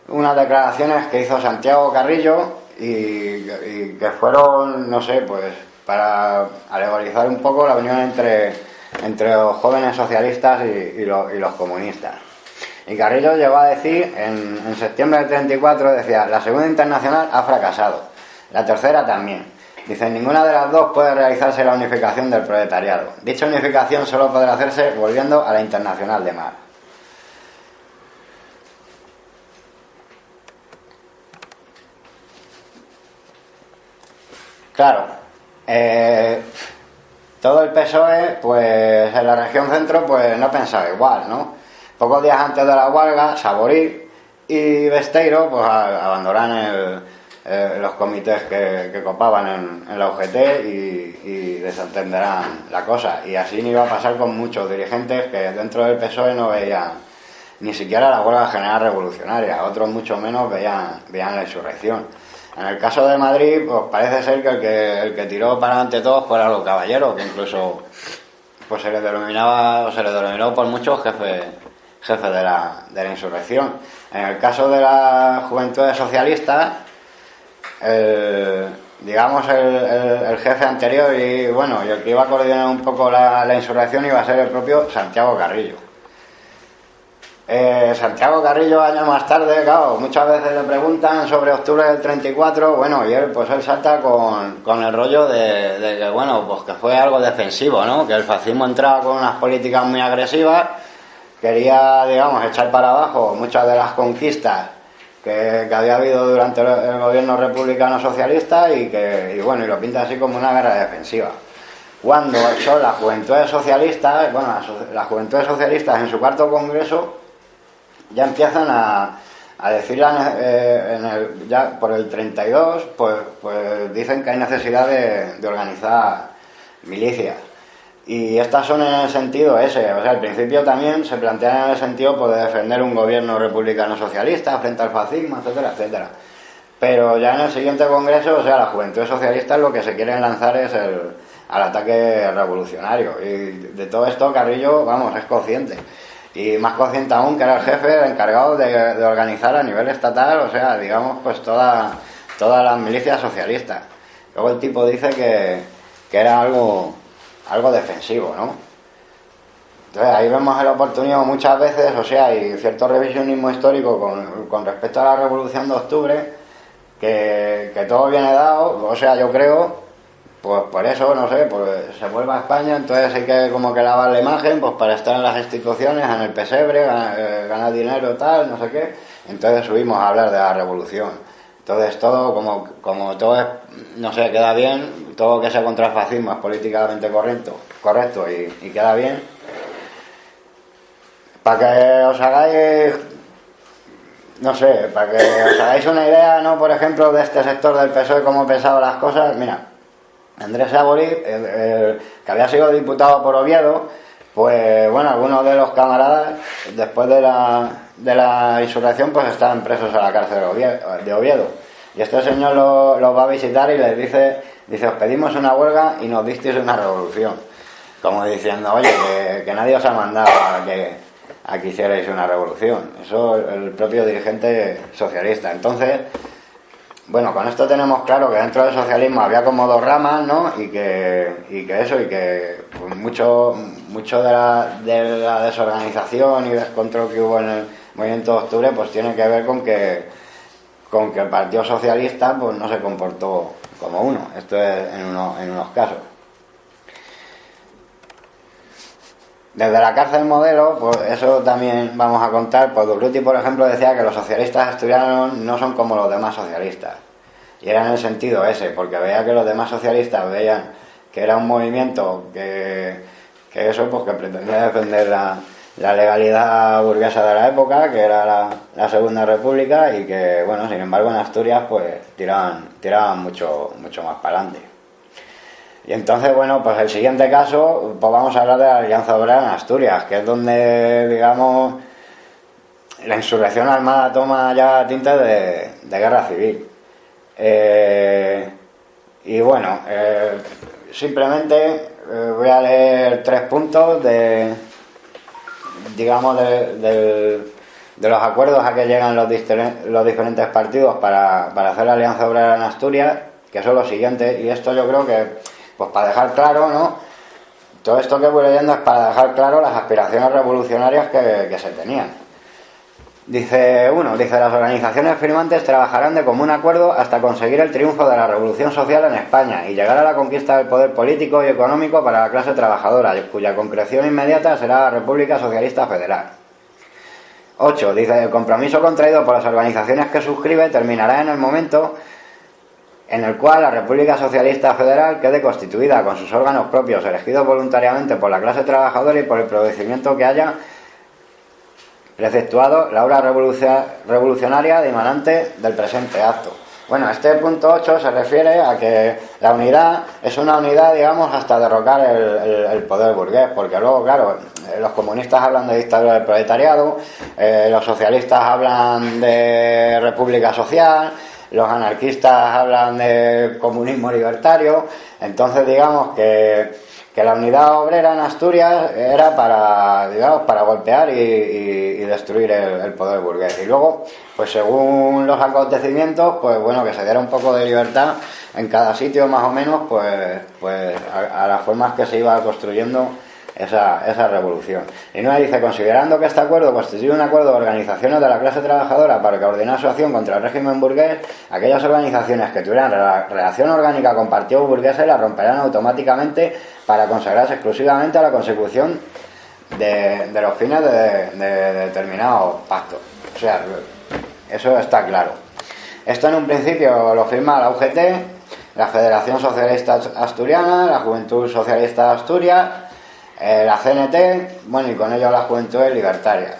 unas declaraciones que hizo Santiago Carrillo y que fueron, no sé, pues para alegorizar un poco la unión entre los jóvenes socialistas y los comunistas. Y Carrillo llegó a decir, en septiembre del 34, decía: la Segunda Internacional ha fracasado, la tercera también. Dice: ninguna de las dos puede realizarse la unificación del proletariado. Dicha unificación solo podrá hacerse volviendo a la Internacional de Marx. Claro, todo el PSOE, pues en la región centro, pues no pensaba igual, ¿no? Pocos días antes de la huelga, Saborí y Besteiro pues abandonarán los comités que copaban en la UGT y desentenderán la cosa. Y así no iba a pasar con muchos dirigentes que dentro del PSOE no veían ni siquiera la huelga general revolucionaria, otros mucho menos veían la insurrección. En el caso de Madrid, pues parece ser que el que tiró para adelante todos fuera los caballeros, que incluso pues se le denominó por muchos jefe de la insurrección. En el caso de la Juventudes Socialistas, el jefe anterior y el que iba a coordinar un poco la insurrección iba a ser el propio Santiago Carrillo. Santiago Carrillo, años más tarde, claro, muchas veces le preguntan sobre octubre del 34, y él salta con el rollo de que, pues que fue algo defensivo, ¿no? Que el fascismo entraba con unas políticas muy agresivas, quería, echar para abajo muchas de las conquistas que había habido durante el gobierno republicano socialista y lo pinta así como una guerra defensiva. Cuando son las Juventudes Socialistas, las Juventudes Socialistas en su cuarto congreso ya empiezan a decir ya por el 32 pues dicen que hay necesidad de organizar milicias, y estas son en el sentido ese, al principio también se plantean en el sentido de defender un gobierno republicano socialista frente al fascismo, etcétera, etcétera, pero ya en el siguiente congreso, las Juventudes Socialistas lo que se quieren lanzar es al ataque revolucionario, y de todo esto Carrillo es consciente. Y más consciente aún que era el jefe, el encargado de organizar a nivel estatal, todas las milicias socialistas. Luego el tipo dice que era algo defensivo, ¿no? Entonces ahí vemos el oportunismo muchas veces, y cierto revisionismo histórico con respecto a la Revolución de Octubre, que todo viene dado, yo creo. Pues por eso, se vuelve a España, entonces hay que como que lavar la imagen, pues para estar en las instituciones, en el pesebre, ganar dinero, tal, no sé qué. Entonces subimos a hablar de la revolución. Entonces todo, como todo es, queda bien, todo lo que sea contra el fascismo es políticamente correcto y queda bien. Para que os hagáis, una idea, ¿no? Por ejemplo, de este sector del PSOE, cómo pensaba las cosas, mira. Andrés Saborí, que había sido diputado por Oviedo, algunos de los camaradas, después de la insurrección, pues estaban presos a la cárcel de Oviedo. Y este señor los va a visitar y les dice, os pedimos una huelga y nos disteis una revolución. Como diciendo, oye, que nadie os ha mandado a que hicierais una revolución. Eso el propio dirigente socialista. Entonces, con esto tenemos claro que dentro del socialismo había como dos ramas, ¿no? Y que mucho de la desorganización y descontrol que hubo en el movimiento de octubre pues tiene que ver con que el Partido Socialista pues no se comportó como uno. Esto es en unos casos. Desde la cárcel modelo, pues eso también vamos a contar, pues Durruti, por ejemplo, decía que los socialistas asturianos no son como los demás socialistas. Y era en el sentido ese, porque veía que los demás socialistas veían que era un movimiento que pretendía defender la legalidad burguesa de la época, que era la Segunda República, y que, sin embargo, en Asturias, pues tiraban mucho más para adelante. Y entonces, pues el siguiente caso, pues vamos a hablar de la Alianza Obrera en Asturias, que es donde, la insurrección armada toma ya tintes de guerra civil. Simplemente voy a leer 3 puntos de los acuerdos a que llegan los diferentes partidos para hacer la Alianza Obrera en Asturias, que son los siguientes, y esto yo creo que pues para dejar claro, ¿no? Todo esto que voy leyendo es para dejar claro las aspiraciones revolucionarias que se tenían. Dice las organizaciones firmantes trabajarán de común acuerdo hasta conseguir el triunfo de la revolución social en España y llegar a la conquista del poder político y económico para la clase trabajadora, cuya concreción inmediata será la República Socialista Federal. 8. Dice, el compromiso contraído por las organizaciones que suscribe terminará en el momento en el cual la República Socialista Federal quede constituida con sus órganos propios, elegidos voluntariamente por la clase trabajadora y por el procedimiento que haya preceptuado la obra revolucionaria dimanante del presente acto. Bueno, este punto 8 se refiere a que la unidad es una unidad, digamos, hasta derrocar el poder burgués, porque luego, claro, los comunistas hablan de dictadura del proletariado, los socialistas hablan de república social, los anarquistas hablan de comunismo libertario. Entonces, digamos que la unidad obrera en Asturias era para, digamos, para golpear y destruir el poder burgués. Y luego, pues según los acontecimientos, pues bueno, que se diera un poco de libertad en cada sitio, más o menos, pues a las formas que se iba construyendo esa revolución. Y no dice, considerando que este acuerdo constituye un acuerdo de organizaciones de la clase trabajadora para coordinar su acción contra el régimen burgués, aquellas organizaciones que tuvieran relación orgánica con partidos burgueses la romperán automáticamente para consagrarse exclusivamente a la consecución de los fines de determinados pactos. O sea, eso está claro. Esto en un principio lo firma la UGT, la Federación Socialista Asturiana, la Juventud Socialista de Asturias, la CNT, bueno, y con ello la Juventud Libertaria.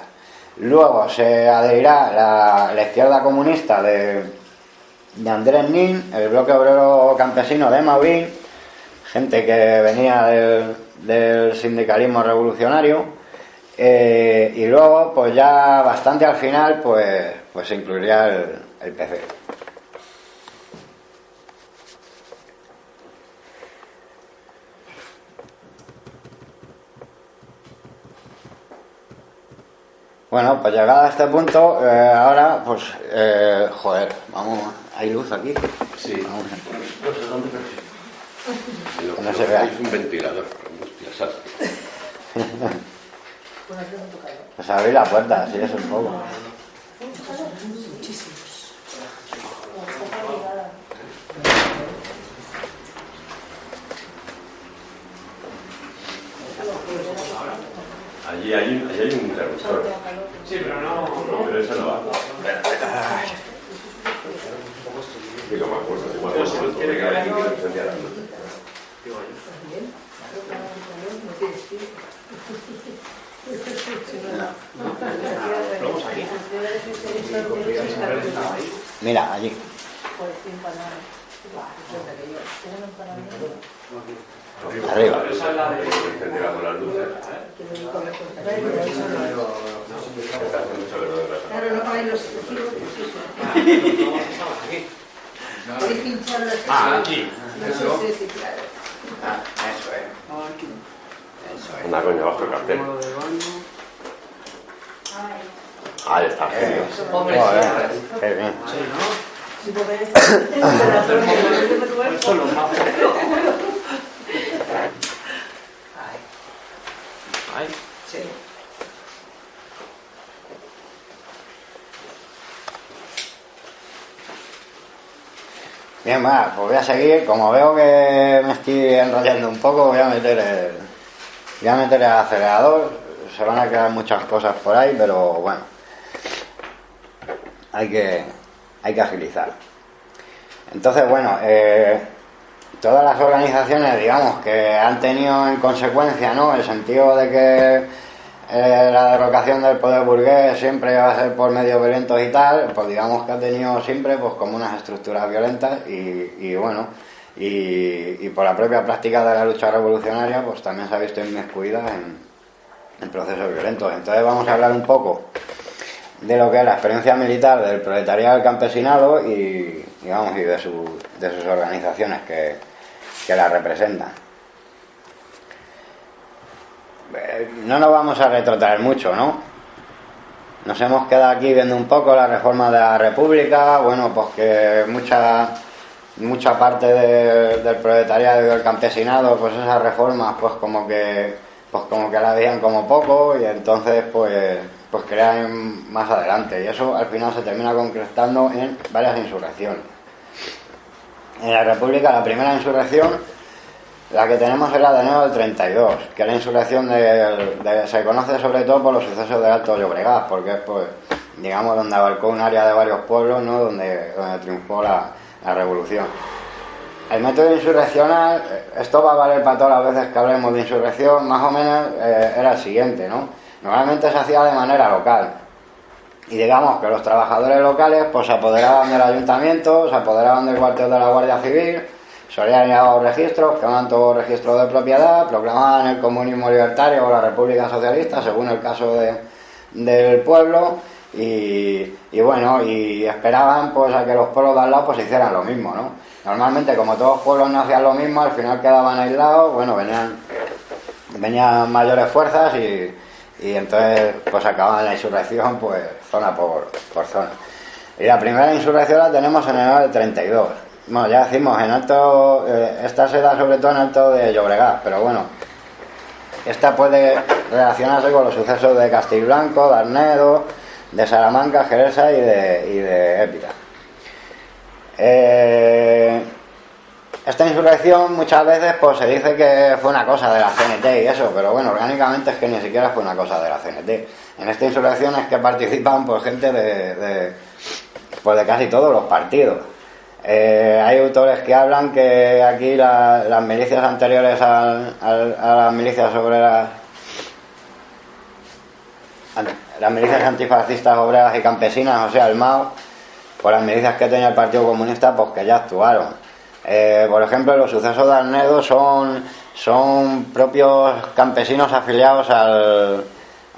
Luego se adherirá la izquierda comunista de Andrés Nin, el bloque obrero campesino de Maurín, gente que venía del sindicalismo revolucionario, y luego, pues ya bastante al final, pues se incluiría el PC. Bueno, pues llegado a este punto, ahora, pues, joder, vamos, ¿hay luz aquí? Sí. Vamos. Lo No se vea. Es un ventilador. Hostia, Pues abrir la puerta, así es un poco. allí hay un interruptor. Sí, pero no. Pero eso no va. Sí, no me acuerdo. Igual no tiene que haber alguien que lo encendía la luz. Mira, allí. Arriba. Encendiéramos las luces. Está haciendo mucho verlo de casa. Claro, no hay los podéis pinchar las Aquí. sí, claro. Ah, eso es. Eso es. Una coña bajo el cartel. Ahí está. Joder, qué bien. Si podéis estar Esto lo más. Ay. sí. Bien, va, pues voy a seguir. Como veo que me estoy enrollando un poco, voy a meter el acelerador. Se van a quedar muchas cosas por ahí, pero bueno, hay que agilizar. Entonces, bueno, todas las organizaciones, digamos, que han tenido en consecuencia, ¿no?, el sentido de que la derrocación del poder burgués siempre va a ser por medios violentos y tal, pues digamos que ha tenido siempre pues como unas estructuras violentas y bueno, y por la propia práctica de la lucha revolucionaria pues también se ha visto inmiscuida en procesos violentos. Entonces vamos a hablar un poco de lo que es la experiencia militar del proletariado y del campesinado y de sus organizaciones que la representan. No nos vamos a retrotraer mucho, ¿no? Nos hemos quedado aquí viendo un poco la reforma de la República, bueno, pues que mucha parte del proletariado y del campesinado, pues esas reformas, pues como que la veían como poco y entonces pues crean más adelante y eso al final se termina concretando en varias insurrecciones. En la República la primera insurrección, la que tenemos es la de enero del 32, que es la insurrección se conoce sobre todo por los sucesos de Alto Llobregat, porque es pues digamos donde abarcó un área de varios pueblos, ¿no?, donde triunfó la revolución. El método insurreccional, esto va a valer para todas las veces que hablemos de insurrección, más o menos era el siguiente, ¿no? Normalmente se hacía de manera local, y digamos que los trabajadores locales pues se apoderaban del ayuntamiento, se apoderaban del cuartel de la Guardia Civil, solían ir a los registros, quemaban todos los registros de propiedad, proclamaban el comunismo libertario o la república socialista según el caso del pueblo y bueno, y esperaban pues a que los pueblos de al lado pues hicieran lo mismo, ¿no? Normalmente como todos los pueblos no hacían lo mismo, al final quedaban aislados, bueno, venían mayores fuerzas y entonces pues acababan la insurrección pues zona por zona. Y la primera insurrección la tenemos en enero del 32. Bueno, ya decimos, en Alto, esta se da sobre todo en Alto de Llobregat, pero bueno, esta puede relacionarse con los sucesos de Castillblanco, de Arnedo, de Salamanca, Geresa y de Épira. Esta insurrección muchas veces pues se dice que fue una cosa de la CNT y eso, pero bueno, orgánicamente es que ni siquiera fue una cosa de la CNT. En esta insurrección es que participan pues gente de casi todos los partidos. Hay autores que hablan que aquí las milicias anteriores a las milicias obreras, las milicias antifascistas obreras y campesinas, o sea el MAO, por las milicias que tenía el Partido Comunista, pues que ya actuaron. Por ejemplo, los sucesos de Arnedo son propios campesinos afiliados a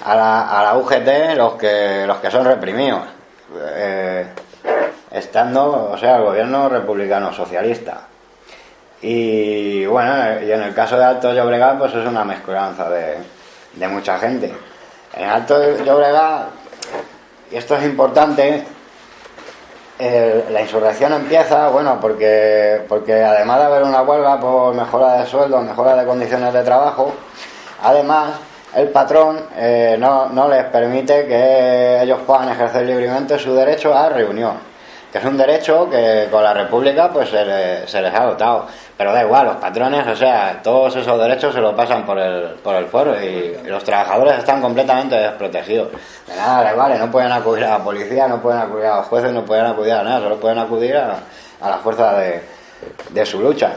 la UGT los que son reprimidos, estando, o sea, el gobierno republicano socialista. Y bueno, y en el caso de Alto Llobregat pues es una mezcolanza de mucha gente. En Alto Llobregat, y esto es importante, la insurrección empieza, bueno, porque además de haber una huelga por mejora de sueldo, mejora de condiciones de trabajo, además el patrón no les permite que ellos puedan ejercer libremente su derecho a reunión, que es un derecho que con la República pues se les ha dotado, pero da igual, los patrones, o sea, todos esos derechos se los pasan por el foro y los trabajadores están completamente desprotegidos. De nada les vale, no pueden acudir a la policía, no pueden acudir a los jueces, no pueden acudir a nada, solo pueden acudir a la fuerza de su lucha.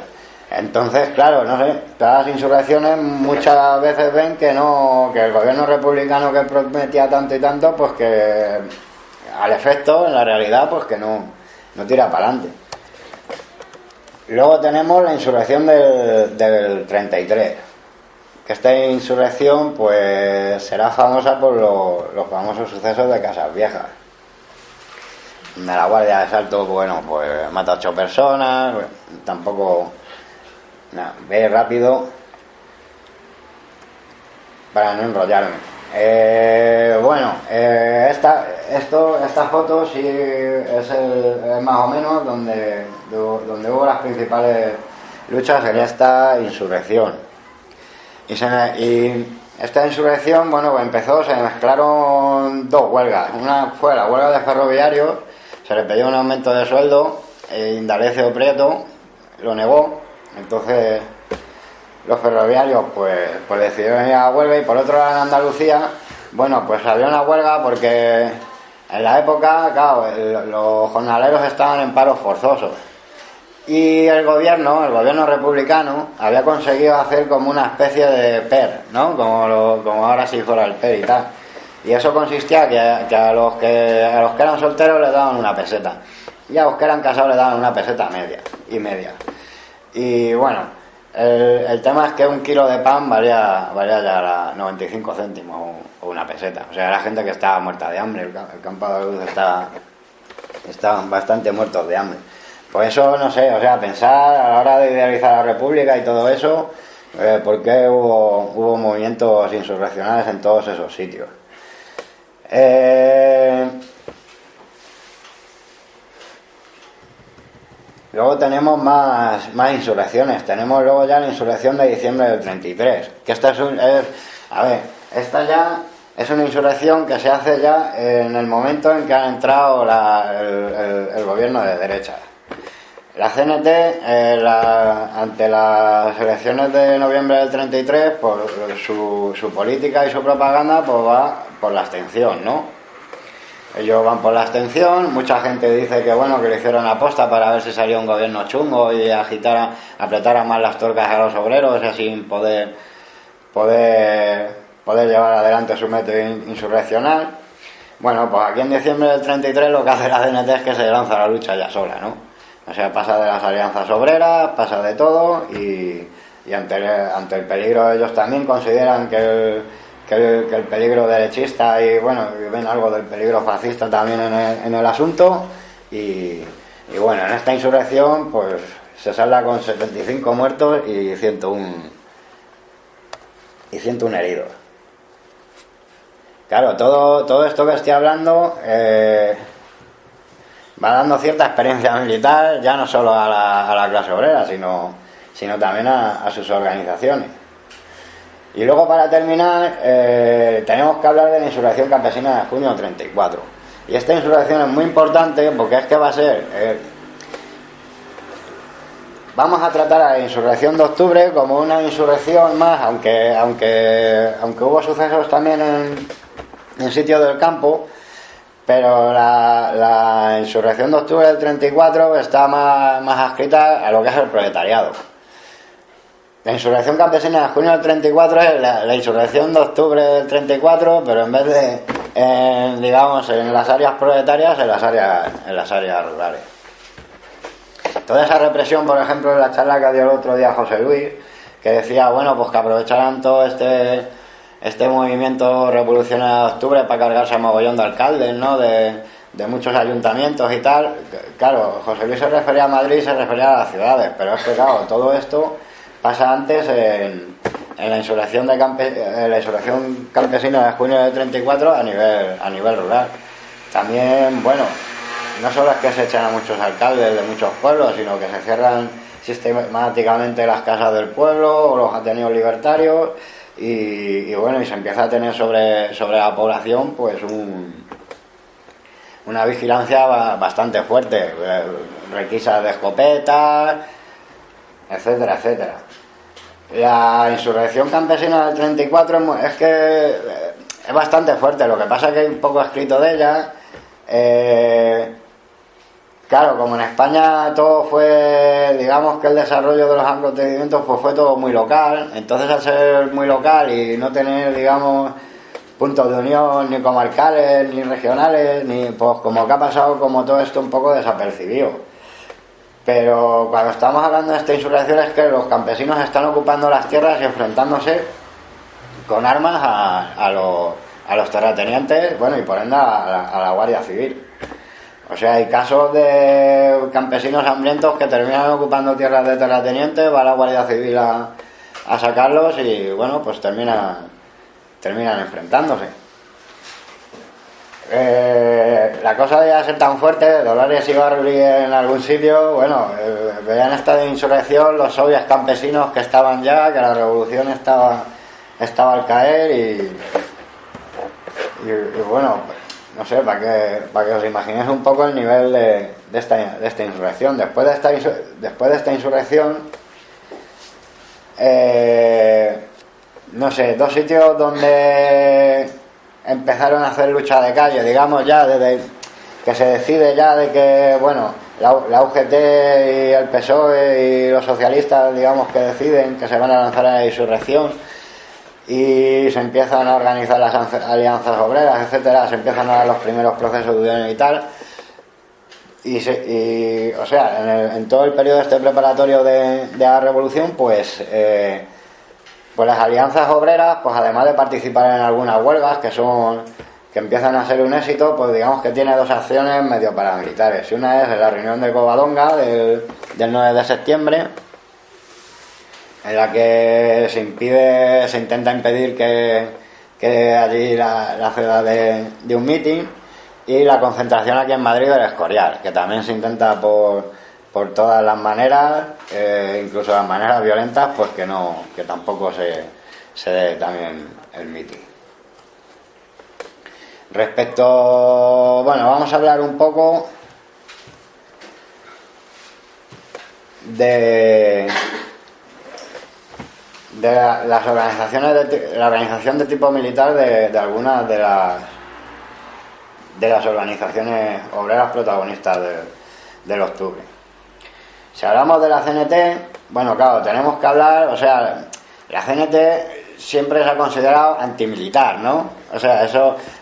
Entonces, claro, no sé, todas las insurrecciones muchas veces ven que el gobierno republicano que prometía tanto y tanto, pues que al efecto, en la realidad, pues que no tira para adelante. Luego tenemos la insurrección del 33, que esta insurrección pues será famosa por los famosos sucesos de Casas Viejas. De la Guardia de Salto, bueno, pues mata a 8 personas, tampoco... Nada, ve rápido para no enrollarme. Esta foto sí es más o menos donde hubo las principales luchas en esta insurrección. Y esta insurrección, bueno, empezó, se mezclaron dos huelgas. Una fue la huelga de ferroviarios, se le pidió un aumento de sueldo, Indalecio Prieto lo negó. Entonces los ferroviarios pues decidieron ir a la huelga, y por otro lado en Andalucía, bueno, pues salió una huelga porque en la época, claro, los jornaleros estaban en paros forzosos y el gobierno republicano había conseguido hacer como una especie de PER, ¿no? Como ahora si fuera el PER y tal, y eso consistía que a los que eran solteros les daban una peseta y a los que eran casados les daban una peseta media. Y bueno, el tema es que un kilo de pan valía ya 95 céntimos o una peseta. O sea, era gente que estaba muerta de hambre. El campo de luz estaban bastante muertos de hambre. Por eso, no sé, o sea, pensar a la hora de idealizar la República y todo eso, por qué hubo movimientos insurreccionales en todos esos sitios. Luego tenemos más insurrecciones. Tenemos luego ya la insurrección de diciembre del 33, que esta esta ya es una insurrección que se hace ya en el momento en que ha entrado el gobierno de derecha. La CNT, ante las elecciones de noviembre del 33, por su política y su propaganda, pues va por la abstención, ¿no? Ellos van por la abstención. Mucha gente dice que bueno, que lo hicieron aposta para ver si salía un gobierno chungo y apretara más las tuercas a los obreros y así poder llevar adelante su método insurreccional. Bueno, pues aquí en diciembre del 33 lo que hace la CNT es que se lanza a la lucha ya sola, ¿no? O sea, pasa de las alianzas obreras, pasa de todo y ante el peligro ellos también consideran que el peligro derechista y bueno, ven algo del peligro fascista también en el asunto y bueno, en esta insurrección pues se salda con 75 muertos y 101 heridos. Claro, todo esto que estoy hablando va dando cierta experiencia militar, ya no solo a la clase obrera, sino también a sus organizaciones. Y luego, para terminar, tenemos que hablar de la insurrección campesina de junio del 34. Y esta insurrección es muy importante porque es que va a ser... vamos a tratar a la insurrección de octubre como una insurrección más, aunque hubo sucesos también en sitios del campo, pero la insurrección de octubre del 34 está más adscrita a lo que es el proletariado. La insurrección campesina de junio del 34 es la insurrección de octubre del 34, pero en vez de, digamos, en las áreas proletarias, en las áreas rurales. Toda esa represión, por ejemplo, en la charla que dio el otro día José Luis, que decía, bueno, pues que aprovecharan todo este movimiento revolucionario de octubre para cargarse a mogollón de alcaldes, ¿no? De muchos ayuntamientos y tal. Claro, José Luis se refería a Madrid y se refería a las ciudades, pero es que, claro, todo esto pasa antes en la insurrección campesina de junio del 34 a nivel rural. También, bueno, no solo es que se echan a muchos alcaldes de muchos pueblos, sino que se cierran sistemáticamente las casas del pueblo o los ateneos libertarios y bueno, y se empieza a tener sobre la población pues una vigilancia bastante fuerte, requisas de escopetas, etcétera, etcétera. La insurrección campesina del 34 es que es bastante fuerte, lo que pasa es que hay un poco escrito de ella. Claro, como en España todo fue, digamos que el desarrollo de los acontecimientos pues fue todo muy local, entonces al ser muy local y no tener, digamos, puntos de unión ni comarcales, ni regionales, ni pues como que ha pasado como todo esto un poco desapercibido. Pero cuando estamos hablando de esta insurrección es que los campesinos están ocupando las tierras y enfrentándose con armas a los terratenientes, bueno, y por ende a la Guardia Civil. O sea, hay casos de campesinos hambrientos que terminan ocupando tierras de terratenientes, va la Guardia Civil a sacarlos y, bueno, pues terminan enfrentándose. La cosa debía ser tan fuerte, Dolores Ibarri en algún sitio, bueno, veían esta insurrección los soviets campesinos que estaban ya, que la revolución estaba al caer y bueno, no sé, para que os imaginéis un poco el nivel de esta insurrección. Después de esta insurrección, no sé, dos sitios donde empezaron a hacer lucha de calle, digamos, ya desde que se decide ya de que, bueno, la UGT y el PSOE y los socialistas, digamos, que deciden que se van a lanzar a la insurrección y se empiezan a organizar las alianzas obreras, etcétera, se empiezan a dar los primeros procesos de unión y tal, y o sea, en todo el periodo este preparatorio de la revolución, pues las alianzas obreras, pues además de participar en algunas huelgas que empiezan a ser un éxito, pues digamos que tiene dos acciones medio paramilitares. Y una es la reunión de Covadonga del 9 de septiembre, en la que se intenta impedir que allí la ciudad de un mitin, y la concentración aquí en Madrid del Escorial, que también se intenta por todas las maneras, incluso las maneras violentas, pues que tampoco se dé también el mitin. Bueno, vamos a hablar un poco de las organizaciones la organización de tipo militar de algunas de las organizaciones obreras protagonistas del octubre. Si hablamos de la CNT, bueno, claro, tenemos que hablar, o sea, la CNT siempre se ha considerado antimilitar, ¿no? O sea,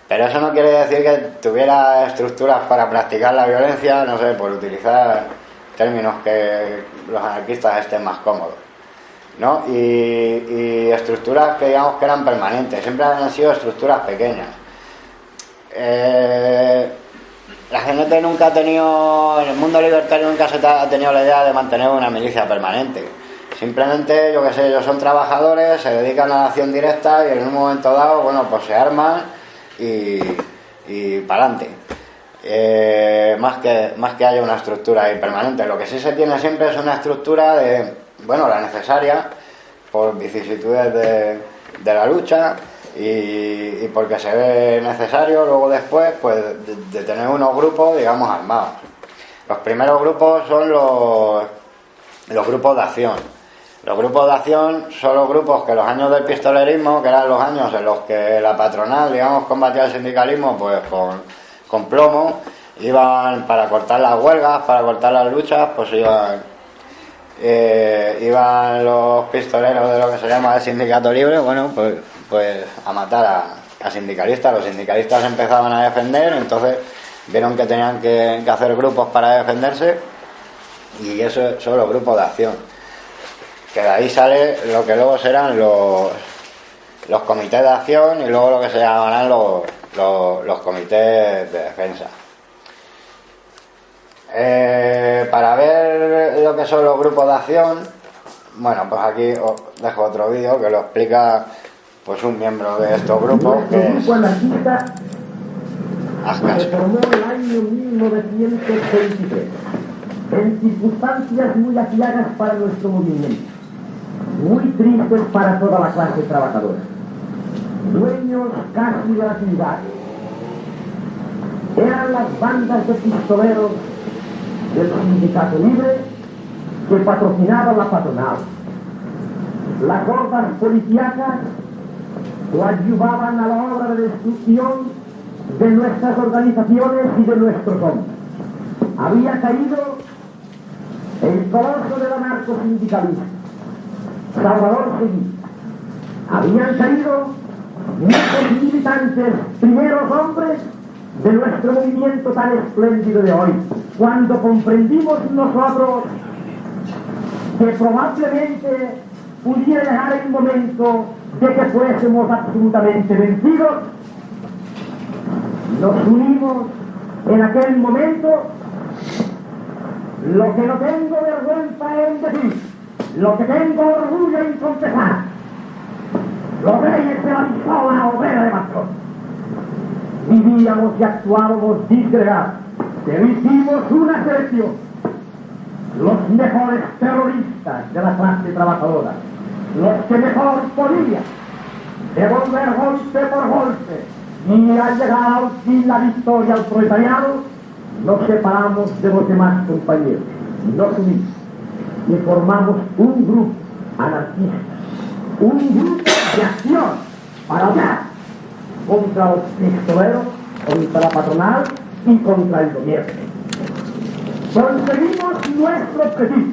pero eso no quiere decir que tuviera estructuras para practicar la violencia, no sé, por utilizar términos que los anarquistas estén más cómodos, ¿no? Y estructuras que digamos que eran permanentes, siempre han sido estructuras pequeñas. La CNT nunca ha tenido, en el mundo libertario nunca se ha tenido la idea de mantener una milicia permanente. Simplemente, yo qué sé, ellos son trabajadores, se dedican a la acción directa y en un momento dado, bueno, pues se arman y para adelante. Más que haya una estructura ahí permanente. Lo que sí se tiene siempre es una estructura de, bueno, la necesaria por vicisitudes de la lucha y porque se ve necesario luego después pues de tener unos grupos, digamos, armados. Los primeros grupos son los grupos de acción. Los grupos de acción son los grupos que los años del pistolerismo, que eran los años en los que la patronal, digamos, combatía el sindicalismo pues con plomo, iban para cortar las huelgas, para cortar las luchas, pues iban los pistoleros de lo que se llama el sindicato libre, bueno, pues a matar a sindicalistas. Los sindicalistas empezaban a defender, entonces vieron que tenían que hacer grupos para defenderse, y eso son los grupos de acción, que de ahí sale lo que luego serán los comités de acción y luego lo que se llamarán los comités de defensa. Para ver lo que son los grupos de acción, bueno, pues aquí os dejo otro vídeo que lo explica pues un miembro de estos grupos, que es se formó en el año 1923 en circunstancias muy aciagas para nuestro movimiento, muy tristes para toda la clase trabajadora, dueños casi de la ciudad. Eran las bandas de pistoleros del sindicato libre que patrocinaban la patronal. Las hordas policíacas coadyuvaban a la obra de destrucción de nuestras organizaciones y de nuestros hombres. Había caído el coloso del anarcosindicalismo, Salvador Seguí. Habían caído muchos militantes, primeros hombres de nuestro movimiento tan espléndido de hoy, cuando comprendimos nosotros que probablemente pudiera llegar el momento de que fuésemos absolutamente vencidos, nos unimos en aquel momento. Lo que no tengo vergüenza en decir, lo que tengo orgullo en confesar, los reyes de la pistola obrera de Mastro. Vivíamos y actuábamos disgregados, pero hicimos una selección. Los mejores terroristas de la clase trabajadora, los que mejor podían devolver golpe por golpe y al llegar al fin la victoria al proletariado, nos separamos de los demás compañeros, nos unimos y formamos un grupo anarquista, un grupo de acción para luchar contra los pistoleros, contra la patronal y contra el gobierno. Conseguimos nuestro objetivo,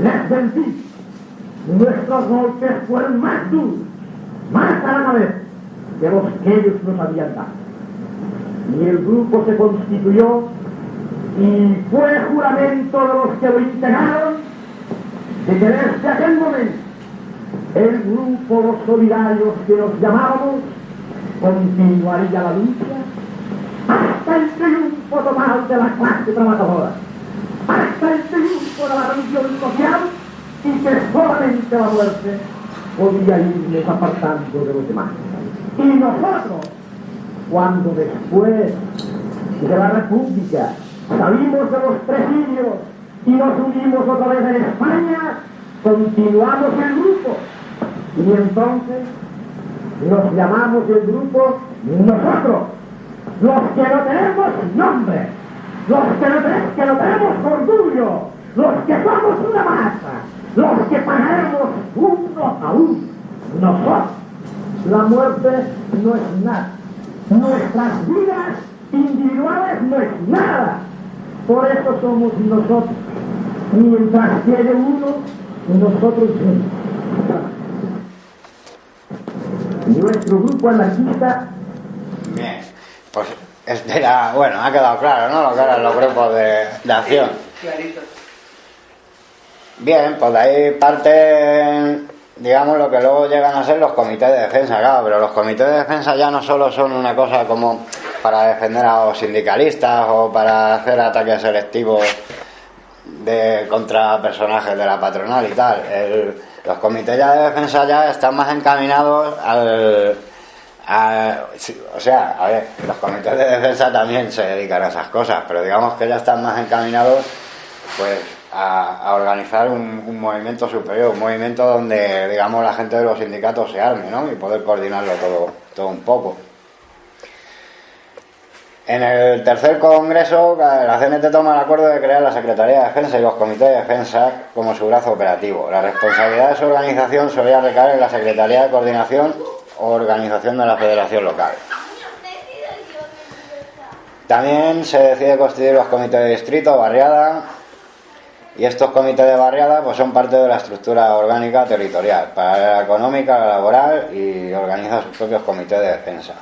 les vencimos. Nuestros golpes fueron más duros, más a la vez que los que ellos nos habían dado. Y el grupo se constituyó y fue juramento de los que lo integraron de que desde aquel momento el grupo Los Solidarios, que nos llamábamos, continuaría la lucha hasta el triunfo total de la clase trabajadora, hasta el triunfo de la revolución social, y que solamente la muerte podía irnos apartando de los demás. Y nosotros, cuando después de la República salimos de los presidios y nos unimos otra vez en España, continuamos el grupo, y entonces nos llamamos el grupo nosotros, los que no tenemos nombre, los que no tenemos orgullo, los que somos una masa, los que pagaremos uno a uno, nosotros. La muerte no es nada, nuestras vidas individuales no es nada, por eso somos nosotros. Mientras quede uno, nosotros somos. Nuestro grupo anarquista. Bien, pues este era, bueno, ha quedado claro, ¿no? Lo que eran los grupos de acción. Clarito. Bien, pues de ahí parten, digamos, lo que luego llegan a ser los comités de defensa, claro, pero los comités de defensa ya no solo son una cosa como para defender a los sindicalistas o para hacer ataques selectivos contra personajes de la patronal y tal. Los comités ya de defensa ya están más encaminados o sea, a ver, los comités de defensa también se dedican a esas cosas, pero digamos que ya están más encaminados pues a organizar un movimiento superior, un movimiento donde, digamos, la gente de los sindicatos se arme, ¿no? Y poder coordinarlo todo un poco. En el tercer congreso, la CNT toma el acuerdo de crear la Secretaría de Defensa y los comités de defensa como su brazo operativo. La responsabilidad de su organización solía recaer en la Secretaría de Coordinación o Organización de la Federación Local. También se decide constituir los comités de distrito, barriada, y estos comités de barriada pues son parte de la estructura orgánica territorial, para la económica, la laboral, y organiza sus propios comités de defensa.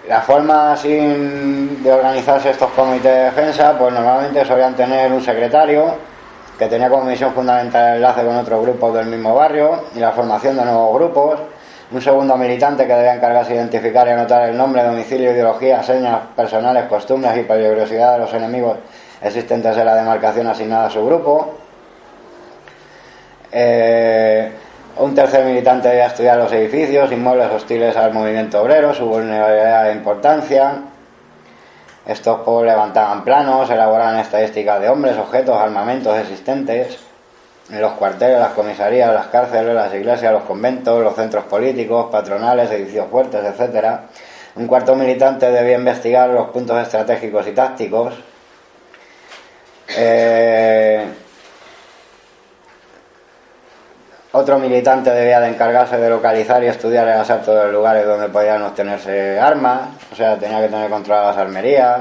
La forma así de organizarse estos comités de defensa, pues normalmente solían tener un secretario que tenía como misión fundamental el enlace con otros grupos del mismo barrio y la formación de nuevos grupos, un segundo militante que debía encargarse de identificar y anotar el nombre, domicilio, ideología, señas personales, costumbres y peligrosidad de los enemigos existentes en la demarcación asignada a su grupo. Un tercer militante debía estudiar los edificios, inmuebles hostiles al movimiento obrero, su vulnerabilidad e importancia. Estos pues levantaban planos, elaboraban estadísticas de hombres, objetos, armamentos existentes en los cuarteles, las comisarías, las cárceles, las iglesias, los conventos, los centros políticos, patronales, edificios fuertes, etc. Un cuarto militante debía investigar los puntos estratégicos y tácticos. Otro militante debía de encargarse de localizar y estudiar el asalto de los lugares donde podían obtenerse armas, o sea, tenía que tener controladas las armerías,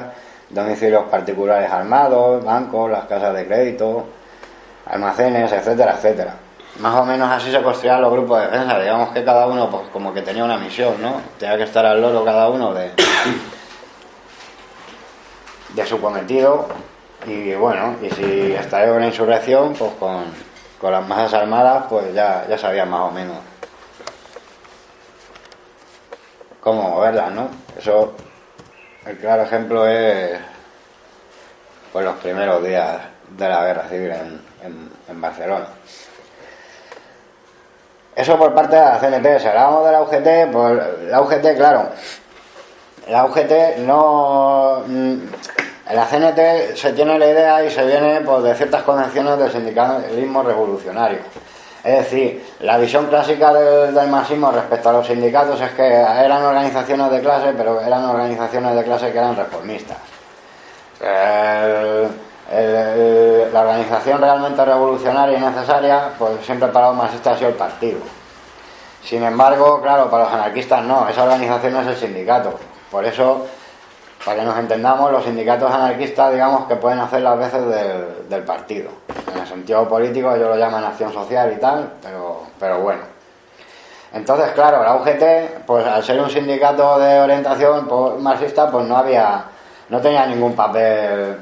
domicilios particulares armados, bancos, las casas de crédito, almacenes, etcétera, etcétera. Más o menos así se construían los grupos de defensa, digamos que cada uno pues como que tenía una misión, ¿no? Tenía que estar al loro cada uno de su cometido, y bueno, y si estalló una insurrección, pues con las masas armadas, pues ya sabían más o menos cómo moverlas, ¿no? Eso, el claro ejemplo es pues los primeros días de la guerra civil en Barcelona. Eso por parte de la CNT. Si hablábamos de la UGT, pues la UGT, claro, la UGT no... En la CNT se tiene la idea y se viene pues, de ciertas convenciones del sindicalismo revolucionario. Es decir, la visión clásica del marxismo respecto a los sindicatos es que eran organizaciones de clase, pero eran organizaciones de clase que eran reformistas. La organización realmente revolucionaria y necesaria, pues siempre para los marxistas ha sido el partido. Sin embargo, claro, para los anarquistas no, esa organización es el sindicato. Por eso, para que nos entendamos, los sindicatos anarquistas, digamos que pueden hacer las veces del partido. En el sentido político ellos lo llaman acción social y tal, pero bueno. Entonces, claro, la UGT, pues al ser un sindicato de orientación pues, marxista, pues no tenía ningún papel,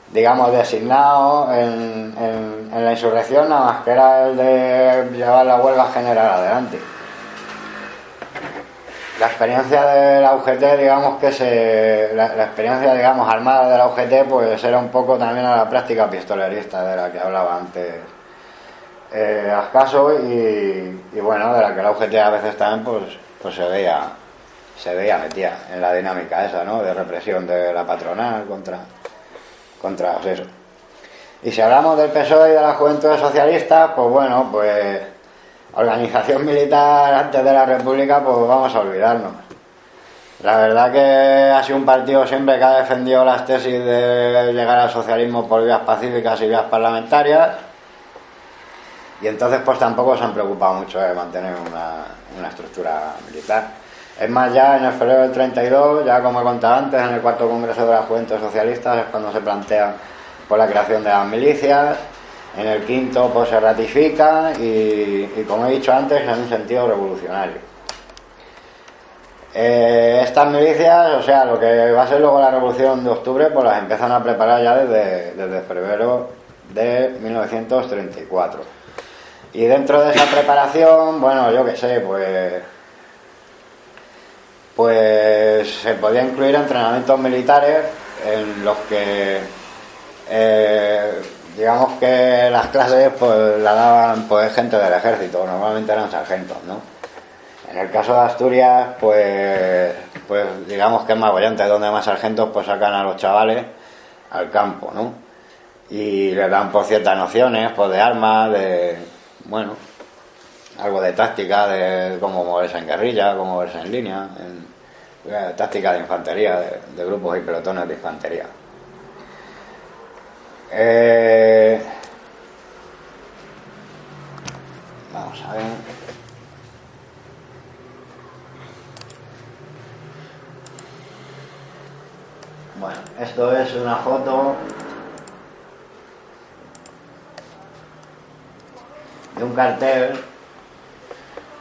digamos, designado en la insurrección, nada más que era el de llevar la huelga general adelante. La experiencia de la UGT, digamos que la experiencia, digamos, armada de la UGT, pues era un poco también a la práctica pistolerista de la que hablaba antes Ascaso y bueno, de la que la UGT a veces también pues se veía metida en la dinámica esa, ¿no? De represión de la patronal contra pues eso. Y si hablamos del PSOE y de la Juventud Socialista, pues bueno, pues organización militar antes de la República, pues vamos a olvidarnos. La verdad que ha sido un partido siempre que ha defendido las tesis de llegar al socialismo por vías pacíficas y vías parlamentarias, y entonces pues tampoco se han preocupado mucho de mantener una estructura militar. Es más, ya en el febrero del 32, ya como he contado antes, en el cuarto congreso de la Juventud Socialista es cuando se plantea por la creación de las milicias. En el quinto pues se ratifica y como he dicho antes, en un sentido revolucionario. Estas milicias, o sea, lo que va a ser luego la Revolución de Octubre, pues las empiezan a preparar ya desde febrero de 1934. Y dentro de esa preparación, bueno, yo qué sé, pues se podía incluir entrenamientos militares en los que digamos que las clases pues la daban pues gente del ejército, normalmente eran sargentos, ¿no? En el caso de Asturias pues digamos que es más bollante, donde más sargentos pues sacan a los chavales al campo, ¿no? Y les dan por ciertas nociones pues de armas, de bueno, algo de táctica, de cómo moverse en guerrilla, cómo moverse en línea, táctica de infantería, de grupos y pelotones de infantería. Vamos a ver. Bueno, esto es una foto de un cartel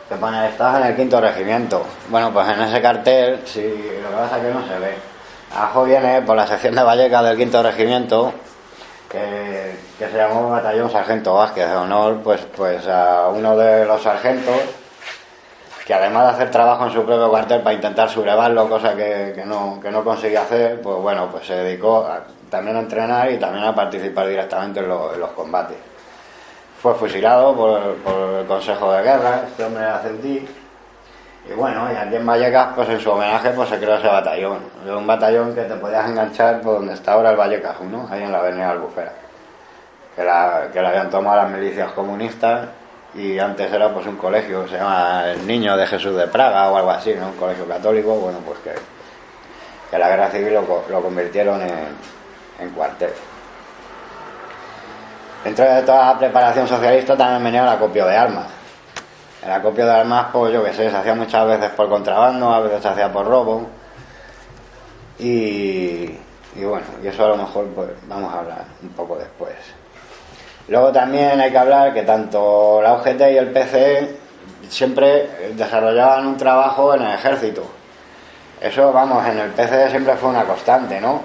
que pone: estás en el 5º regimiento. Bueno, pues en ese cartel, sí, lo que pasa es que no se ve. Abajo viene por la sección de Vallecas del 5º regimiento, que se llamó Batallón Sargento Vázquez, de honor pues a uno de los sargentos, que además de hacer trabajo en su propio cuartel para intentar sublevarlo, cosa que no conseguía hacer, pues bueno, pues se dedicó también a entrenar y también a participar directamente en los combates. Fue fusilado por el Consejo de Guerra, este hombre era ceutí. Y bueno, y aquí en Vallecas, pues en su homenaje, pues se creó ese batallón. Era un batallón que te podías enganchar por donde está ahora el Vallecas 1, ahí en la avenida Albufera. Que la habían tomado las milicias comunistas, y antes era pues un colegio, se llama El Niño de Jesús de Praga o algo así, ¿no? Un colegio católico, bueno, pues que la guerra civil lo convirtieron en cuartel. Dentro de toda la preparación socialista también venía el acopio de armas. El acopio de armas, pues yo que sé, se hacía muchas veces por contrabando, a veces se hacía por robo. Y bueno, y eso a lo mejor pues vamos a hablar un poco después. Luego también hay que hablar que tanto la UGT y el PCE siempre desarrollaban un trabajo en el ejército. Eso, vamos, en el PCE siempre fue una constante, ¿no?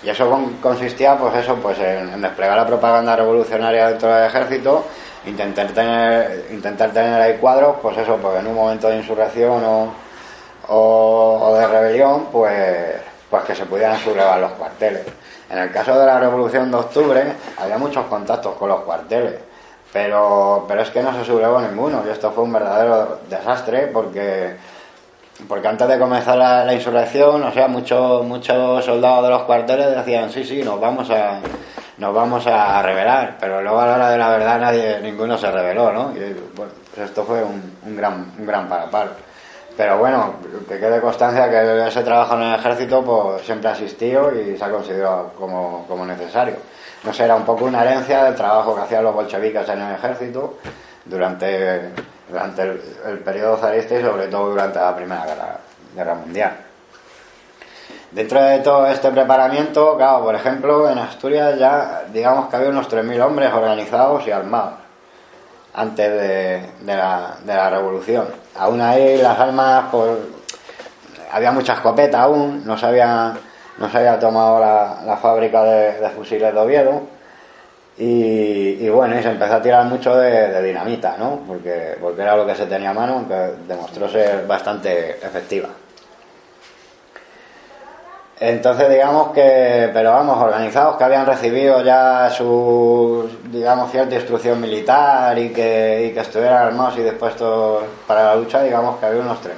Y eso consistía pues en desplegar la propaganda revolucionaria dentro del ejército, intentar tener ahí cuadros, pues en un momento de insurrección o de rebelión, pues que se pudieran sublevar los cuarteles. En el caso de la Revolución de Octubre había muchos contactos con los cuarteles, pero es que no se sublevó ninguno, y esto fue un verdadero desastre porque antes de comenzar la insurrección, o sea, muchos soldados de los cuarteles decían sí, nos vamos a rebelar, pero luego a la hora de la verdad ninguno se rebeló, ¿no? Y bueno, pues esto fue un gran parapalo. Pero bueno, que quede constancia que ese trabajo en el ejército pues siempre ha existido y se ha considerado como necesario. No sé, era un poco una herencia del trabajo que hacían los bolcheviques en el ejército durante el periodo zarista y sobre todo durante la Primera Guerra Mundial. Dentro de todo este preparamiento, claro, por ejemplo, en Asturias ya digamos que había unos 3.000 hombres organizados y armados antes de la revolución. Aún ahí las armas, pues había mucha escopeta aún, no se había tomado la fábrica de fusiles de Oviedo, y bueno, y se empezó a tirar mucho de dinamita, ¿no? Porque era lo que se tenía a mano, aunque demostró ser bastante efectiva. Entonces digamos pero organizados, que habían recibido ya cierta instrucción militar y que estuvieran armados y dispuestos para la lucha, digamos que había unos 3.000,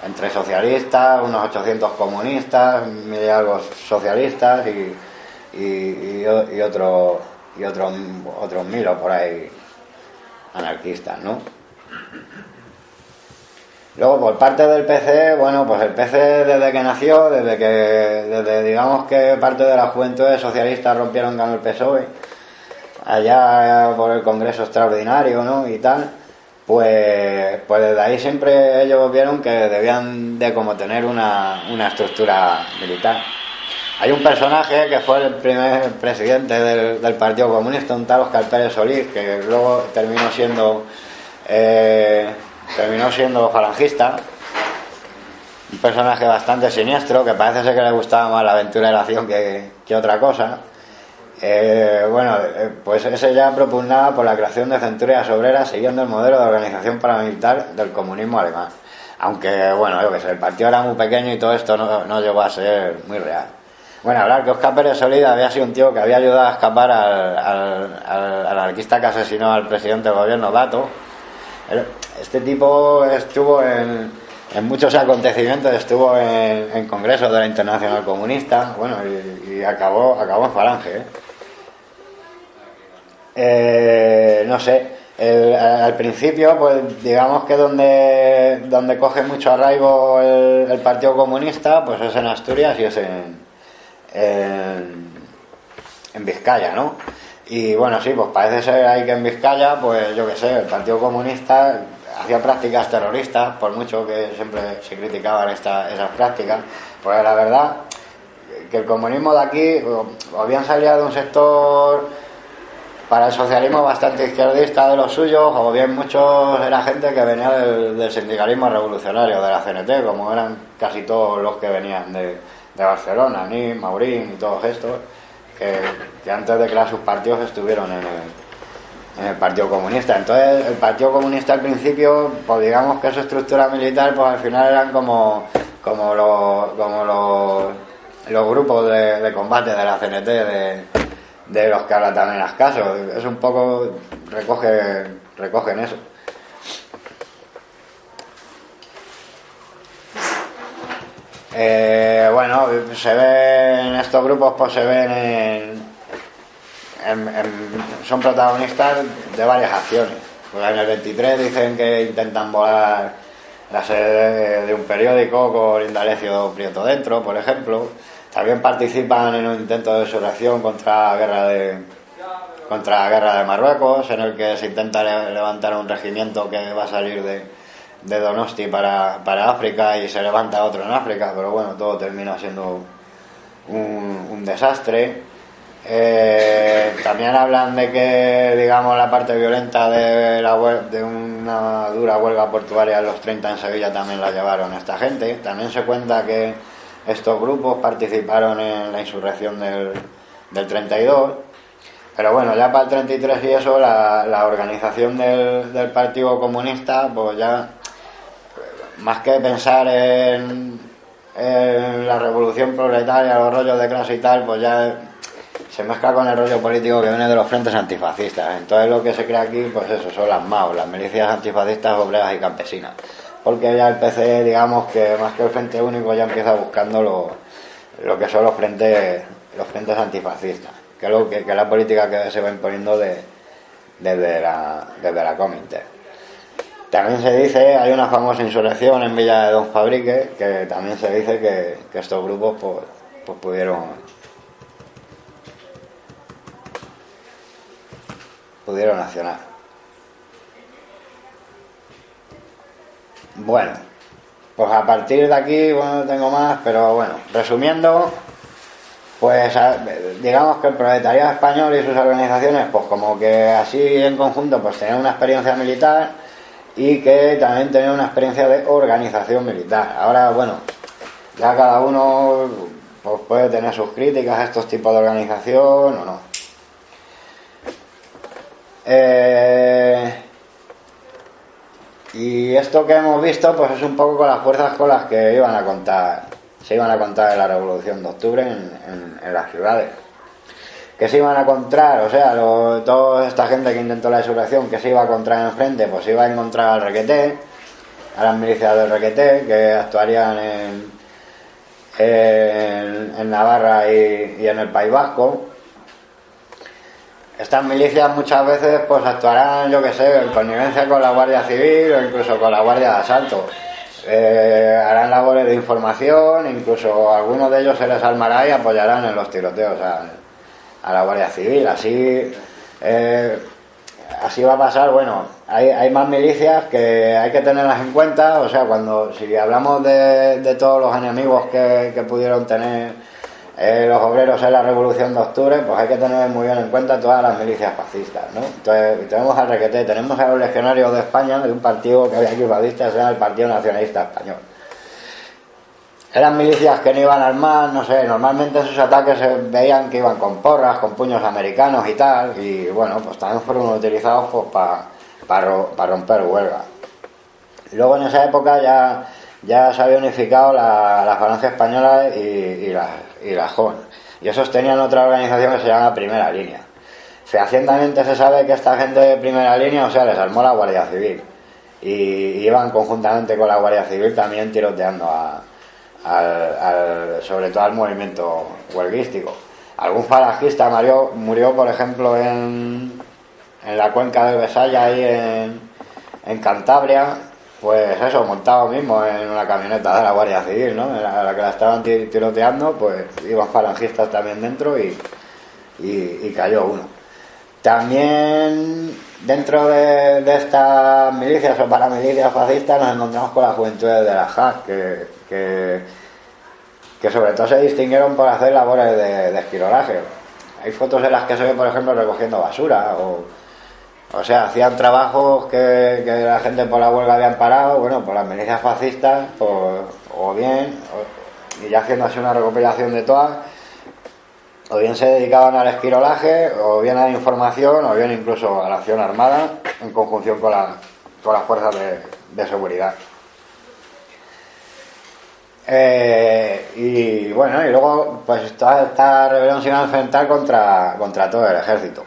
entre socialistas, unos 800 comunistas, 1.000 y algo socialistas y otros 1.000 o por ahí anarquistas, ¿no? Luego, por parte del PC, bueno, pues el PC desde que nació, desde digamos que parte de la juventud socialista rompieron con el PSOE, allá por el Congreso Extraordinario, ¿no? Y tal, pues desde ahí siempre ellos vieron que debían de como tener una estructura militar. Hay un personaje que fue el primer presidente del Partido Comunista, un tal Óscar Pérez Solís, que luego terminó siendo falangista. Un personaje bastante siniestro, que parece ser que le gustaba más la aventura y la acción que otra cosa. Pues ese ya propugnaba por la creación de centurias obreras siguiendo el modelo de organización paramilitar del comunismo alemán. Aunque, bueno, yo que sé, el partido era muy pequeño y todo esto no llegó a ser muy real. Bueno, hablar que Óscar Pérez Solís había sido un tío que había ayudado a escapar al anarquista que asesinó al presidente del gobierno, Dato. Este tipo estuvo en muchos acontecimientos, estuvo en congresos de la Internacional Comunista, bueno, y acabó en Falange, no sé, al principio, pues digamos que donde coge mucho arraigo el Partido Comunista, pues es en Asturias y es en Vizcaya, ¿no? Y bueno, sí, pues parece ser ahí que en Vizcaya, pues yo que sé, el Partido Comunista hacía prácticas terroristas, por mucho que siempre se criticaban esas prácticas, pues la verdad que el comunismo de aquí o bien salía de un sector para el socialismo bastante izquierdista de los suyos, o bien muchos era gente que venía del sindicalismo revolucionario, de la CNT, como eran casi todos los que venían de Barcelona, Nin, Maurín y todos estos, que antes de crear sus partidos estuvieron en el Partido Comunista. Entonces el Partido Comunista al principio, pues digamos que su estructura militar, pues al final eran como los grupos de combate de la CNT de los que ahora también haz caso. Es un poco recogen eso. Bueno, se ven estos grupos, pues se ven son protagonistas de varias acciones. Pues en el 23 dicen que intentan volar la sede de un periódico con Indalecio Prieto dentro, por ejemplo. También participan en un intento de insurrección contra la guerra de Marruecos, en el que se intenta levantar un regimiento que va a salir de Donosti para África, y se levanta otro en África, pero bueno, todo termina siendo un desastre. También hablan de que, digamos, la parte violenta de una dura huelga portuaria en los 30 en Sevilla también la llevaron esta gente. También se cuenta que estos grupos participaron en la insurrección del 32, pero bueno, ya para el 33 y eso, la organización del Partido Comunista, pues ya, más que pensar en la revolución proletaria, los rollos de clase y tal, pues ya se mezcla con el rollo político que viene de los frentes antifascistas. Entonces lo que se crea aquí, pues eso, son las MAO, las milicias antifascistas obreras y campesinas, porque ya el PC, digamos que más que el Frente Único, ya empieza buscando lo que son los frentes antifascistas, que es la política que se va imponiendo desde la Comintern. También se dice, hay una famosa insurrección en Villa de Don Fabrique, que también se dice que estos grupos pues pudieron accionar. Bueno, pues a partir de aquí, bueno, no tengo más, pero bueno, resumiendo, pues digamos que el proletariado español y sus organizaciones, pues como que así en conjunto, pues tenían una experiencia militar y que también tenían una experiencia de organización militar. Ahora, bueno, ya cada uno pues puede tener sus críticas a estos tipos de organización o no. Y esto que hemos visto, pues es un poco con las fuerzas con las que se iban a contar en la Revolución de Octubre en las ciudades. Que se iban a encontrar, o sea, toda esta gente que intentó la insurrección, que se iba a encontrar enfrente, pues se iba a encontrar al Requeté, a las milicias del Requeté, que actuarían en Navarra y en el País Vasco. Estas milicias muchas veces pues actuarán, yo que sé, en connivencia con la Guardia Civil o incluso con la Guardia de Asalto. Harán labores de información, incluso algunos de ellos se les armará y apoyarán en los tiroteos a la Guardia Civil. Así va a pasar. Bueno, hay más milicias que hay que tenerlas en cuenta. O sea, si hablamos de todos los enemigos que pudieron tener los obreros en la Revolución de Octubre, pues hay que tener muy bien en cuenta todas las milicias fascistas, ¿no? Entonces, tenemos al Requeté, tenemos a los legionarios de España, de un partido que había aquí fascista, se llama el Partido Nacionalista Español. Eran milicias que no iban armadas, no sé, normalmente en sus ataques se veían que iban con porras, con puños americanos y tal, y bueno, pues también fueron utilizados pues, para romper huelga. Luego en esa época ya se había unificado la Falange Española y la JON, y esos tenían otra organización que se llama Primera Línea. Fehacientemente se sabe que esta gente de Primera Línea, o sea, les armó la Guardia Civil, y iban conjuntamente con la Guardia Civil también tiroteando sobre todo al movimiento huelguístico. Algún falangista murió, por ejemplo, en la cuenca del Besaya, ahí en Cantabria, pues eso, montado mismo en una camioneta de la Guardia Civil, ¿no? A la que la estaban tiroteando, pues iban falangistas también dentro y cayó uno. También dentro de estas milicias o paramilicias fascistas nos encontramos con las juventudes de la JAC, que sobre todo se distinguieron por hacer labores de esquirolaje. Hay fotos en las que se ve, por ejemplo, recogiendo basura o sea, hacían trabajos que la gente por la huelga habían parado, bueno, por las milicias fascistas, y ya haciendo así una recopilación de todas, o bien se dedicaban al esquirolaje, o bien a la información, o bien incluso a la acción armada, en conjunción con las fuerzas de seguridad. Y bueno, y luego pues toda esta rebelión se iba a enfrentar contra todo el ejército.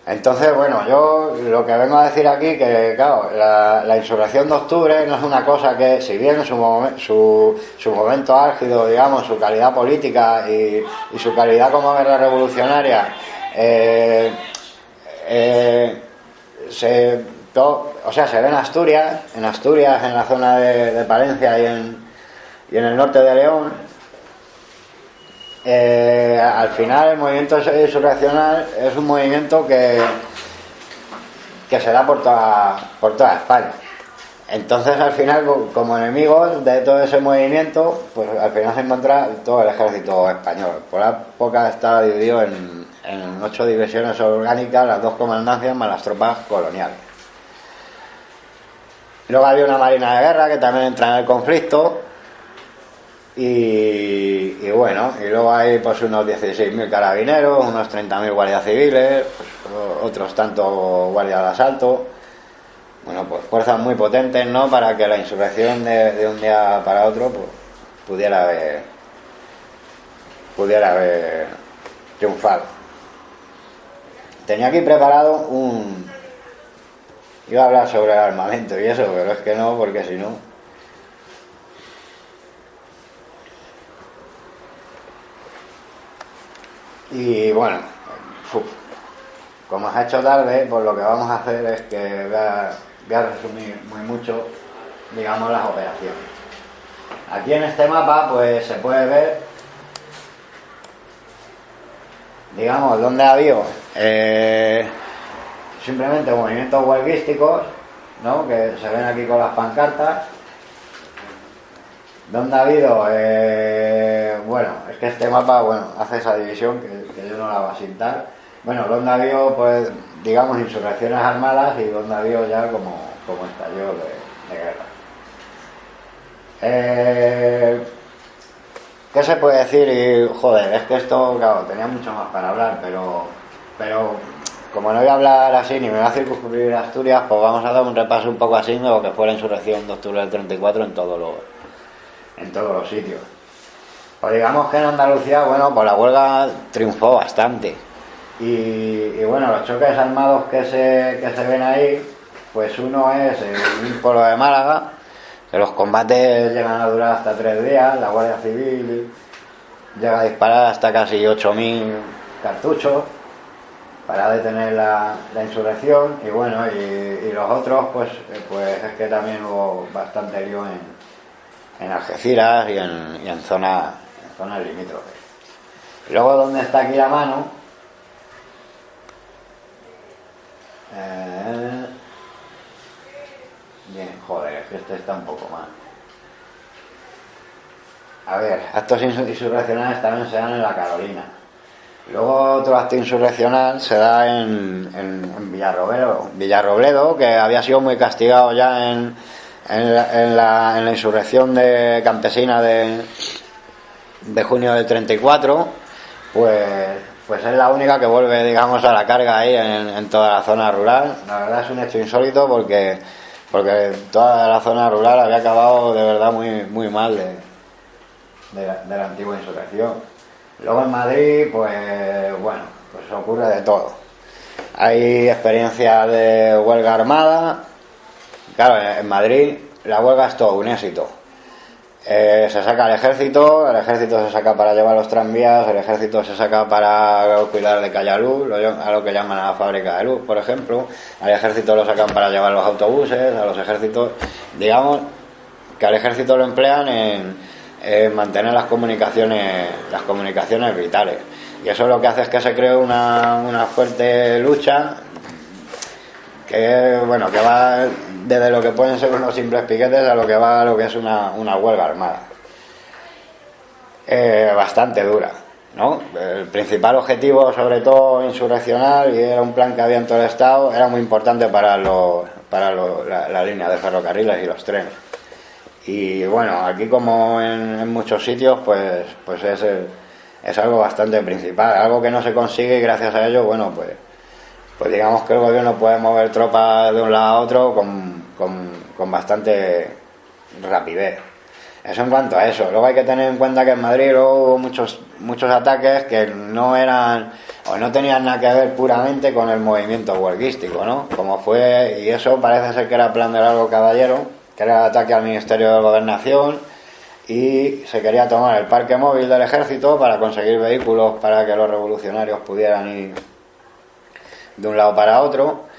Entonces, bueno, yo lo que vengo a decir aquí, que claro, la insurrección de octubre no es una cosa que, si bien en su momento álgido, digamos, su calidad política y su calidad como guerra revolucionaria, se ve en Asturias, en la zona de Palencia y en el norte de León. Al final el movimiento insurreccional es un movimiento que se da por toda España. Entonces al final, como enemigos de todo ese movimiento, pues al final se encuentra todo el ejército español. Por la época estaba dividido en 8 divisiones orgánicas, las 2 comandancias más las tropas coloniales. Luego había una marina de guerra que también entra en el conflicto. Y bueno, y luego hay pues unos 16.000 carabineros, unos 30.000 guardias civiles, pues, otros tantos guardias de asalto. Bueno, pues fuerzas muy potentes, ¿no? Para que la insurrección de un día para otro pues, pudiera haber triunfado. Tenía aquí preparado iba a hablar sobre el armamento y eso, pero es que no, porque si no... Y bueno, como os ha hecho tarde, pues lo que vamos a hacer es que voy a resumir muy mucho, digamos, las operaciones. Aquí en este mapa pues se puede ver, digamos, dónde ha habido simplemente movimientos huelguísticos, ¿no? Que se ven aquí con las pancartas. ¿Dónde ha habido? Bueno, es que este mapa, hace esa división que yo no la voy a sintar. Bueno, donde ha habido, pues, digamos, insurrecciones armadas y donde ha habido ya como estallido de guerra. ¿Qué se puede decir? Y, joder, es que esto, claro, tenía mucho más para hablar, pero como no voy a hablar así ni me va a circunscribir Asturias, pues vamos a dar un repaso un poco así de lo que fue la insurrección de octubre del 34 en todos los sitios. Pues digamos que en Andalucía, pues la huelga triunfó bastante. Y bueno, los choques armados que se ven ahí, pues uno es en un pueblo de Málaga, que los combates llegan a durar hasta 3 días, la Guardia Civil llega a disparar hasta casi 8.000 cartuchos para detener la insurrección. Y bueno, y los otros, pues es que también hubo bastante lío en Algeciras y en zonas limítrofes. Y luego, donde está aquí la mano, bien, joder, es que este está un poco mal. A ver, actos insurreccionales también se dan en la Carolina. Luego otro acto insurreccional se da en Villarrobledo, que había sido muy castigado ya en la insurrección campesina de junio del 34, pues es la única que vuelve, digamos, a la carga ahí en toda la zona rural. La verdad es un hecho insólito porque toda la zona rural había acabado de verdad muy, muy mal de la antigua insurrección. Luego en Madrid, pues bueno, pues ocurre de todo. Hay experiencias de huelga armada. Claro, en Madrid la huelga es todo un éxito. Se saca el ejército se saca para llevar los tranvías, el ejército se saca para cuidar de calle a luz, a lo que llaman a la fábrica de luz, por ejemplo. Al ejército lo sacan para llevar los autobuses, a los ejércitos, digamos que al ejército lo emplean en mantener las comunicaciones vitales, y eso lo que hace es que se cree una fuerte lucha que va desde lo que pueden ser unos simples piquetes a lo que es una huelga armada bastante dura, ¿no? El principal objetivo, sobre todo insurreccional, y era un plan que había en todo el estado, era muy importante para la línea de ferrocarriles y los trenes. Y bueno, aquí como en muchos sitios, pues es algo bastante principal, algo que no se consigue, y gracias a ello, bueno, pues digamos que el gobierno puede mover tropas de un lado a otro con bastante rapidez. Eso en cuanto a eso. Luego hay que tener en cuenta que en Madrid hubo muchos ataques que no eran o no tenían nada que ver puramente con el movimiento huelguístico, ¿no? Como fue, y eso parece ser que era plan de Largo Caballero, que era el ataque al Ministerio de Gobernación, y se quería tomar el parque móvil del ejército para conseguir vehículos para que los revolucionarios pudieran ir de un lado para otro.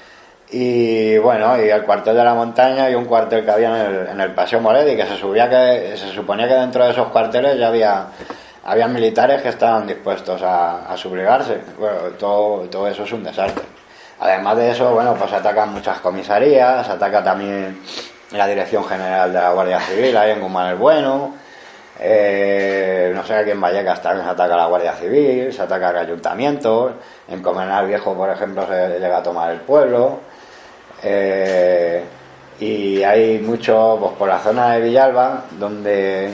Y bueno, y el cuartel de la montaña, y un cuartel que había en el Paseo Moredi, que se suponía que dentro de esos cuarteles ya había militares que estaban dispuestos a sublevarse. Bueno, todo eso es un desastre. Además de eso, bueno, pues atacan muchas comisarías, ataca también la Dirección General de la Guardia Civil ahí en Guzmán el Bueno, no sé, aquí en Vallecas también se ataca la Guardia Civil, se ataca el ayuntamiento, en Comenal Viejo, por ejemplo, se llega a tomar el pueblo. Y hay mucho, pues por la zona de Villalba, donde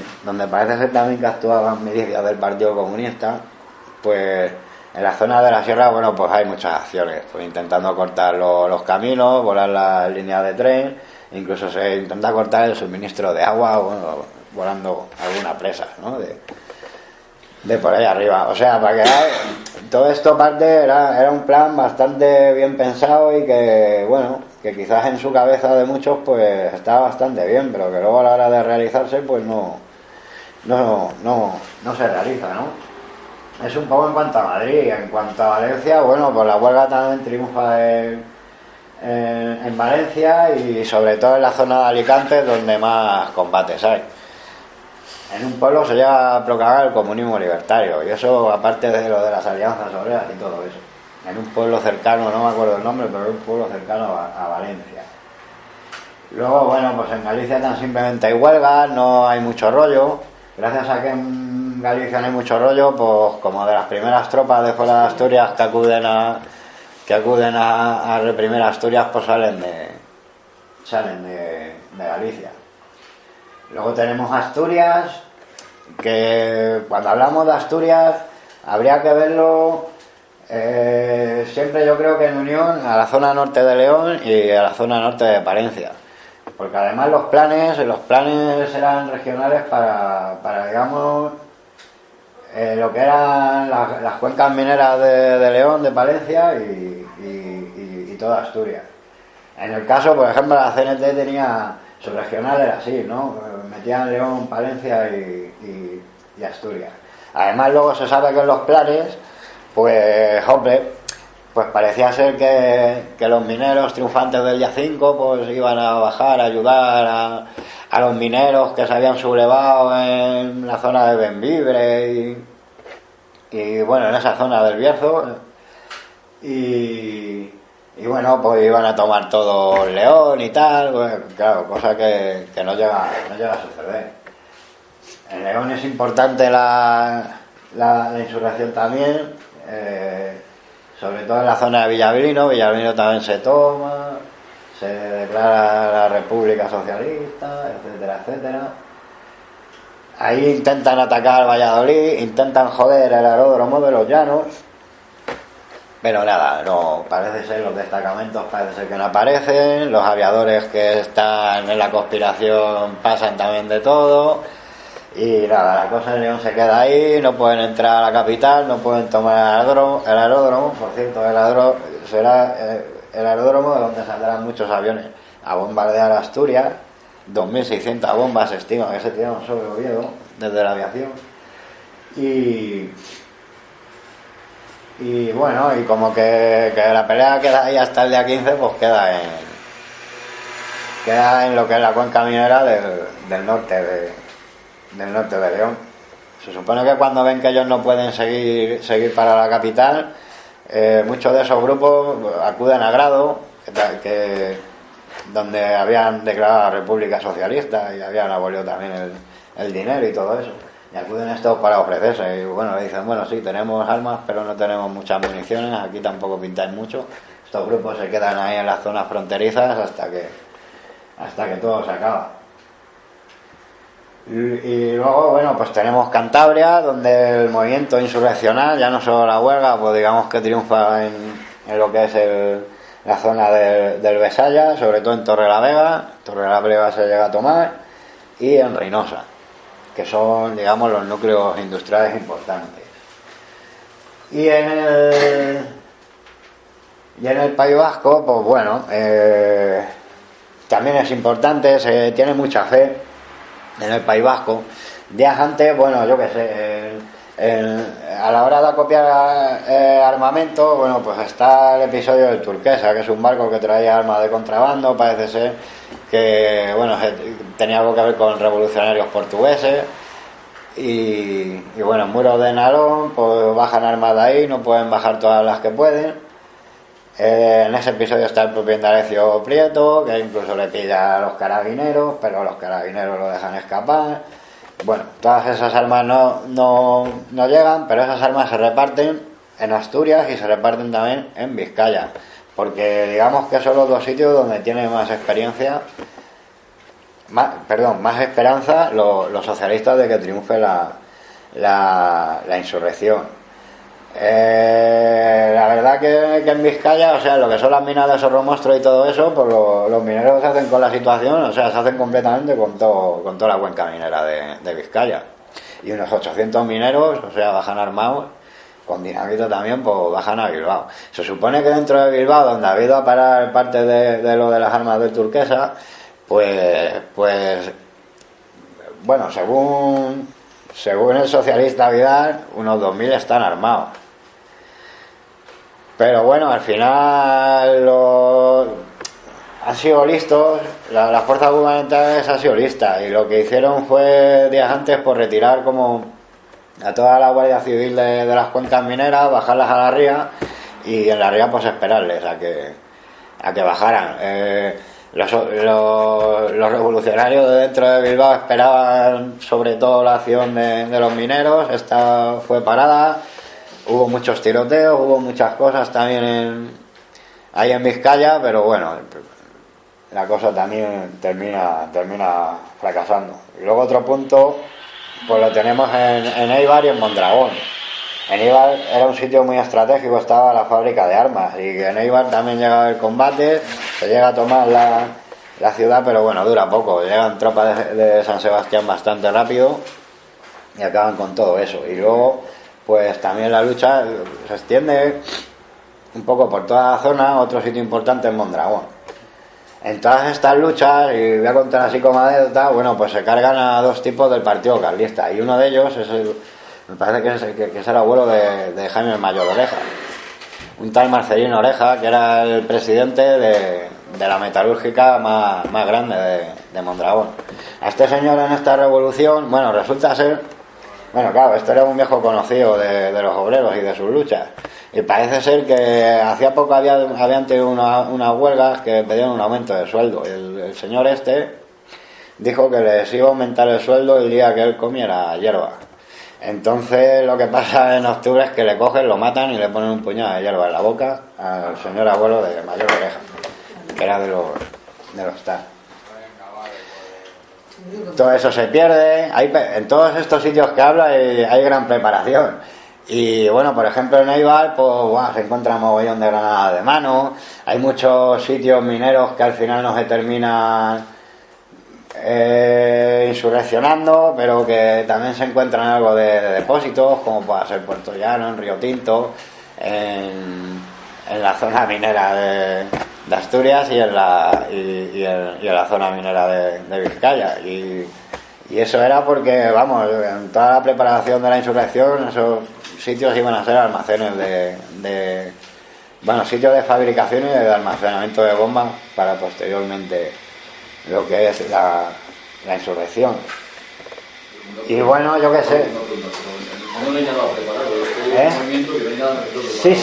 parece ser también que actuaban milicias del Partido Comunista, pues en la zona de la sierra, bueno, pues hay muchas acciones, pues intentando cortar los caminos, volar las líneas de tren, incluso se intenta cortar el suministro de agua, bueno, volando alguna presa, ¿no? De por ahí arriba. O sea, para que todo esto era un plan bastante bien pensado, y que, bueno, que quizás en su cabeza de muchos pues estaba bastante bien, pero que luego a la hora de realizarse pues no se realiza, ¿no? Es un poco en cuanto a Madrid. En cuanto a Valencia, bueno, pues la huelga también triunfa en Valencia, y sobre todo en la zona de Alicante, donde más combates hay. En un pueblo se llega a proclamar el comunismo libertario, y eso aparte de lo de las alianzas obreras y todo eso. En un pueblo cercano, no me acuerdo el nombre, pero es un pueblo cercano a Valencia. Luego, bueno, pues en Galicia tan simplemente hay huelgas, no hay mucho rollo. Gracias a que en Galicia no hay mucho rollo, pues como de las primeras tropas de fuera de Asturias que acuden a reprimir Asturias, pues salen de Galicia. Luego tenemos Asturias, que cuando hablamos de Asturias habría que verlo siempre, yo creo que en unión a la zona norte de León y a la zona norte de Palencia, porque además los planes eran regionales para digamos, lo que eran las cuencas mineras de León, de Palencia y toda Asturias. En el caso, por ejemplo, la CNT tenía su regional, era así, ¿no? Metían León, Palencia y Asturias. Además, luego se sabe que en los planes, pues, hombre, pues parecía ser que los mineros triunfantes del día 5 pues iban a bajar a ayudar a los mineros que se habían sublevado en la zona de Bembibre y bueno, en esa zona del Bierzo, y bueno, pues iban a tomar todo León y tal, bueno, claro, cosa que no llega a suceder. En León es importante la insurrección también, sobre todo en la zona de Villavino. Villavino también se toma, se declara la República Socialista, etcétera, etcétera. Ahí intentan atacar Valladolid, intentan joder el aeródromo de los Llanos, pero nada, no, parece ser, los destacamentos parece ser que no aparecen, los aviadores que están en la conspiración pasan también de todo, y nada, la cosa de León se queda ahí, no pueden entrar a la capital, no pueden tomar el aeródromo, por cierto, será el aeródromo de donde saldrán muchos aviones a bombardear Asturias. 2.600 bombas se estima que se tiraron sobre Oviedo desde la aviación, y bueno, y como que la pelea queda ahí hasta el día 15, pues queda en lo que es la cuenca minera del norte de León. Se supone que cuando ven que ellos no pueden seguir para la capital, muchos de esos grupos acuden a Grado, donde habían declarado la República Socialista y habían abolido también el dinero y todo eso, y acuden estos para ofrecerse, y bueno, le dicen, bueno, sí, tenemos armas, pero no tenemos muchas municiones, aquí tampoco pintáis mucho. Estos grupos se quedan ahí en las zonas fronterizas hasta que todo se acaba. Y luego, bueno, pues tenemos Cantabria, donde el movimiento insurreccional, ya no solo la huelga, pues digamos que triunfa en lo que es la zona del Besaya, sobre todo en Torrelavega se llega a tomar, y en Reynosa, que son, digamos, los núcleos industriales importantes. Y en el País Vasco, pues bueno, también es importante, se tiene mucha fe en el País Vasco. Días antes, bueno, yo qué sé, a la hora de acopiar armamento, bueno, pues está el episodio del Turquesa, que es un barco que traía armas de contrabando, parece ser que, bueno, tenía algo que ver con revolucionarios portugueses, y bueno, en Muros de Narón, pues bajan armas de ahí, no pueden bajar todas las que pueden. En ese episodio está el propio Indalecio Prieto, que incluso le pilla a los carabineros, pero los carabineros lo dejan escapar. Bueno, todas esas armas no llegan, pero esas armas se reparten en Asturias y se reparten también en Vizcaya, porque digamos que son los dos sitios donde tienen más experiencia, más esperanza los socialistas de que triunfe la insurrección. La verdad que en Vizcaya, o sea, lo que son las minas de Sorromostro y todo eso, pues los mineros se hacen con la situación, o sea, se hacen completamente con toda la cuenca minera de Vizcaya. Y unos 800 mineros, o sea, bajan armados, con dinamita también, pues bajan a Bilbao. Se supone que dentro de Bilbao, donde ha habido a parar parte de lo de las armas del Turquesa, pues bueno, según el socialista Vidal, unos 2.000 están armados. Pero bueno, al final han sido listos, las fuerzas gubernamentales han sido listas, y lo que hicieron fue días antes por retirar como a toda la Guardia Civil de las cuencas mineras, bajarlas a la ría, y en la ría pues esperarles a que bajaran. Los revolucionarios de dentro de Bilbao esperaban sobre todo la acción de los mineros. Esta fue parada, hubo muchos tiroteos, hubo muchas cosas también ahí en Vizcaya, pero bueno, la cosa también termina fracasando. Y luego otro punto, pues lo tenemos en Eibar y en Mondragón. En Eibar era un sitio muy estratégico, estaba la fábrica de armas, y en Eibar también llega a haber combate, se llega a tomar la ciudad, pero bueno, dura poco, llegan tropas de San Sebastián bastante rápido y acaban con todo eso. Y luego, pues también la lucha se extiende un poco por toda la zona. Otro sitio importante es Mondragón. En todas estas luchas, y voy a contar así como anécdota, bueno, pues se cargan a dos tipos del Partido Carlista, y uno de ellos me parece que es el abuelo de Jaime el Mayor Oreja, un tal Marcelino Oreja, que era el presidente de la metalúrgica más grande de Mondragón. A este señor en esta revolución, bueno, resulta ser, bueno, claro, esto era un viejo conocido de los obreros y de sus luchas, y parece ser que hacía poco habían tenido unas huelgas que pedían un aumento de sueldo. El señor dijo que les iba a aumentar el sueldo el día que él comiera hierba. Entonces lo que pasa en octubre es que le cogen, lo matan y le ponen un puñado de hierba en la boca al señor abuelo de Mayor Oreja, que era de los TAR. Todo eso se pierde. En todos estos sitios que habla hay gran preparación. Y bueno, por ejemplo en Eibar pues bueno, se encuentra mogollón de granadas de mano. Hay muchos sitios mineros que al final no se terminan insurreccionando, pero que también se encuentran algo de depósitos, como pueda ser Puerto Llano, en Río Tinto, en la zona minera de Asturias y en la zona minera de Vizcaya. Y eso era porque, vamos, en toda la preparación de la insurrección, esos sitios iban a ser almacenes sitios de fabricación y de almacenamiento de bombas para posteriormente lo que es la insurrección. Y bueno, yo qué sé. No hay nada preparado. ¿Eh? Sí.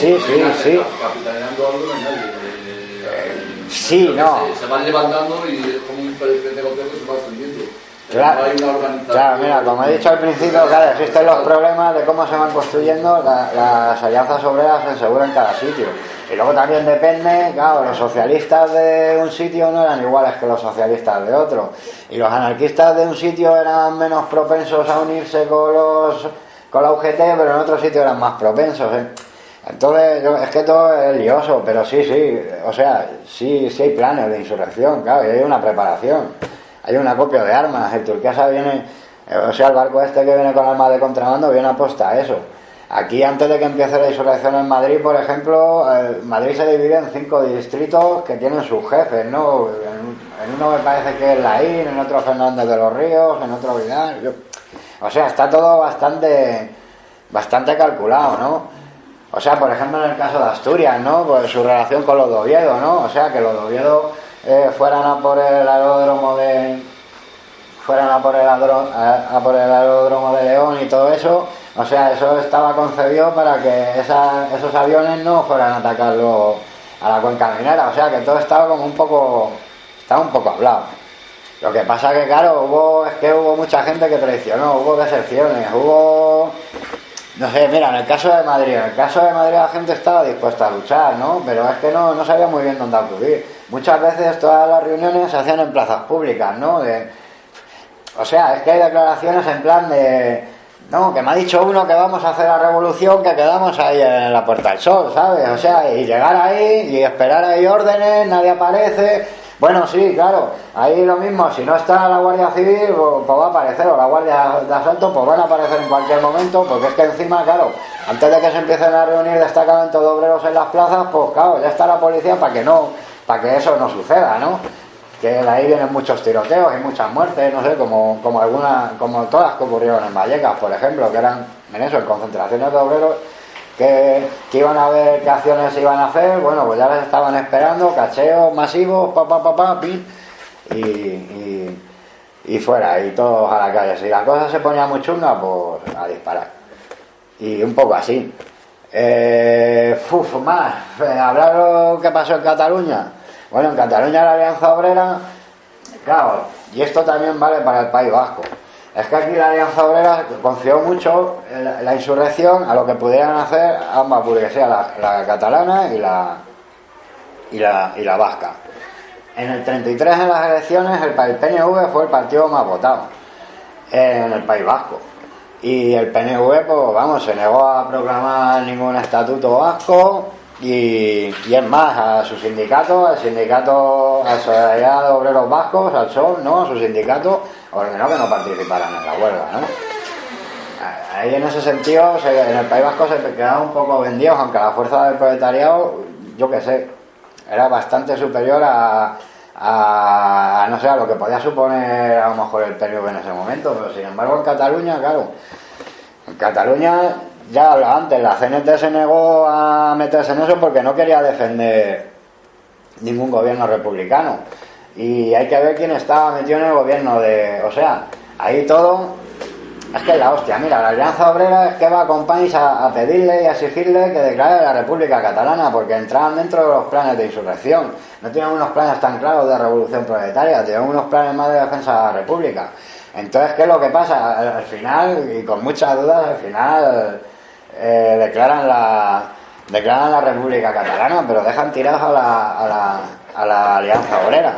Sí, no. Se van levantando y es como un pez de goteo que se va extendiendo. Claro, mira, como he dicho al principio, claro, existen los problemas de cómo se van construyendo las alianzas obreras en seguro en cada sitio. Y luego también depende, claro, los socialistas de un sitio no eran iguales que los socialistas de otro. Y los anarquistas de un sitio eran menos propensos a unirse con la UGT, pero en otro sitio eran más propensos, ¿eh? Entonces, es que todo es lioso, pero sí, o sea, sí hay planes de insurrección, claro, y hay una preparación. Hay un acopio de armas, el Turquesa viene, o sea, el barco este que viene con armas de contrabando viene aposta a eso. Aquí, antes de que empiece la insurrección en Madrid, por ejemplo, Madrid se divide en 5 distritos que tienen sus jefes, ¿no? En uno me parece que es Laín, en otro Fernández de los Ríos, en otro Vidal. O sea, está todo bastante calculado, ¿no? O sea, por ejemplo, en el caso de Asturias, ¿no? Pues su relación con los de Oviedo, ¿no? O sea, que los de Oviedo fueran a por el aeródromo de León y todo eso. O sea, eso estaba concebido para que esos aviones no fueran a atacarlo a la cuenca minera. O sea, que todo estaba como un poco hablado. Lo que pasa que, claro, hubo mucha gente que traicionó, hubo deserciones, no sé, mira, en el caso de Madrid la gente estaba dispuesta a luchar, ¿no? Pero es que no sabía muy bien dónde acudir. Muchas veces todas las reuniones se hacían en plazas públicas, ¿no? O sea, es que hay declaraciones en plan de... No, que me ha dicho uno que vamos a hacer la revolución, que quedamos ahí en la Puerta del Sol, ¿sabes? O sea, y llegar ahí y esperar ahí órdenes, nadie aparece... Bueno, sí, claro, ahí lo mismo, si no está la Guardia Civil, pues va a aparecer, o la Guardia de Asalto, pues van a aparecer en cualquier momento, porque es que encima, claro, antes de que se empiecen a reunir destacamentos de obreros en las plazas, pues claro, ya está la policía para que eso no suceda, ¿no? Que de ahí vienen muchos tiroteos y muchas muertes, no sé, como todas que ocurrieron en Vallecas, por ejemplo, que eran en eso, en concentraciones de obreros, que iban a ver qué acciones se iban a hacer. Bueno, pues ya les estaban esperando, cacheos masivos, pin, y fuera, y todos a la calle. Si la cosa se ponía muy chunga, pues a disparar. Y un poco así. Hablar lo que pasó en Cataluña. Bueno, en Cataluña la Alianza Obrera, claro, y esto también vale para el País Vasco. Es que aquí la Alianza Obrera confió mucho la insurrección a lo que pudieran hacer ambas burguesías, la catalana y la vasca. En el 33, en las elecciones, el PNV fue el partido más votado en el País Vasco. Y el PNV, pues vamos, se negó a proclamar ningún estatuto vasco y es más, a su sindicato, a Solidaridad de Obreros Vascos, al SOL, ¿no? A su sindicato ordenó que no participaran en la huelga, ¿no? Ahí en ese sentido, en el País Vasco se quedaban un poco vendidos, aunque la fuerza del proletariado, yo qué sé, era bastante superior a no sé, a lo que podía suponer a lo mejor el PNV en ese momento. Pero sin embargo en Cataluña, claro, en Cataluña, ya hablaba antes, la CNT se negó a meterse en eso porque no quería defender ningún gobierno republicano. Y hay que ver quién estaba metido en el gobierno o sea, ahí todo es que es la hostia. Mira, la Alianza Obrera es que va con país a pedirle y a exigirle que declare la República Catalana, porque entraban dentro de los planes de insurrección. no tienen unos planes tan claros de revolución proletaria, tienen unos planes más de defensa de la República. Entonces, ¿qué es lo que pasa? Al final, y con muchas dudas, al final declaran la República Catalana, pero dejan tirados a la Alianza Obrera.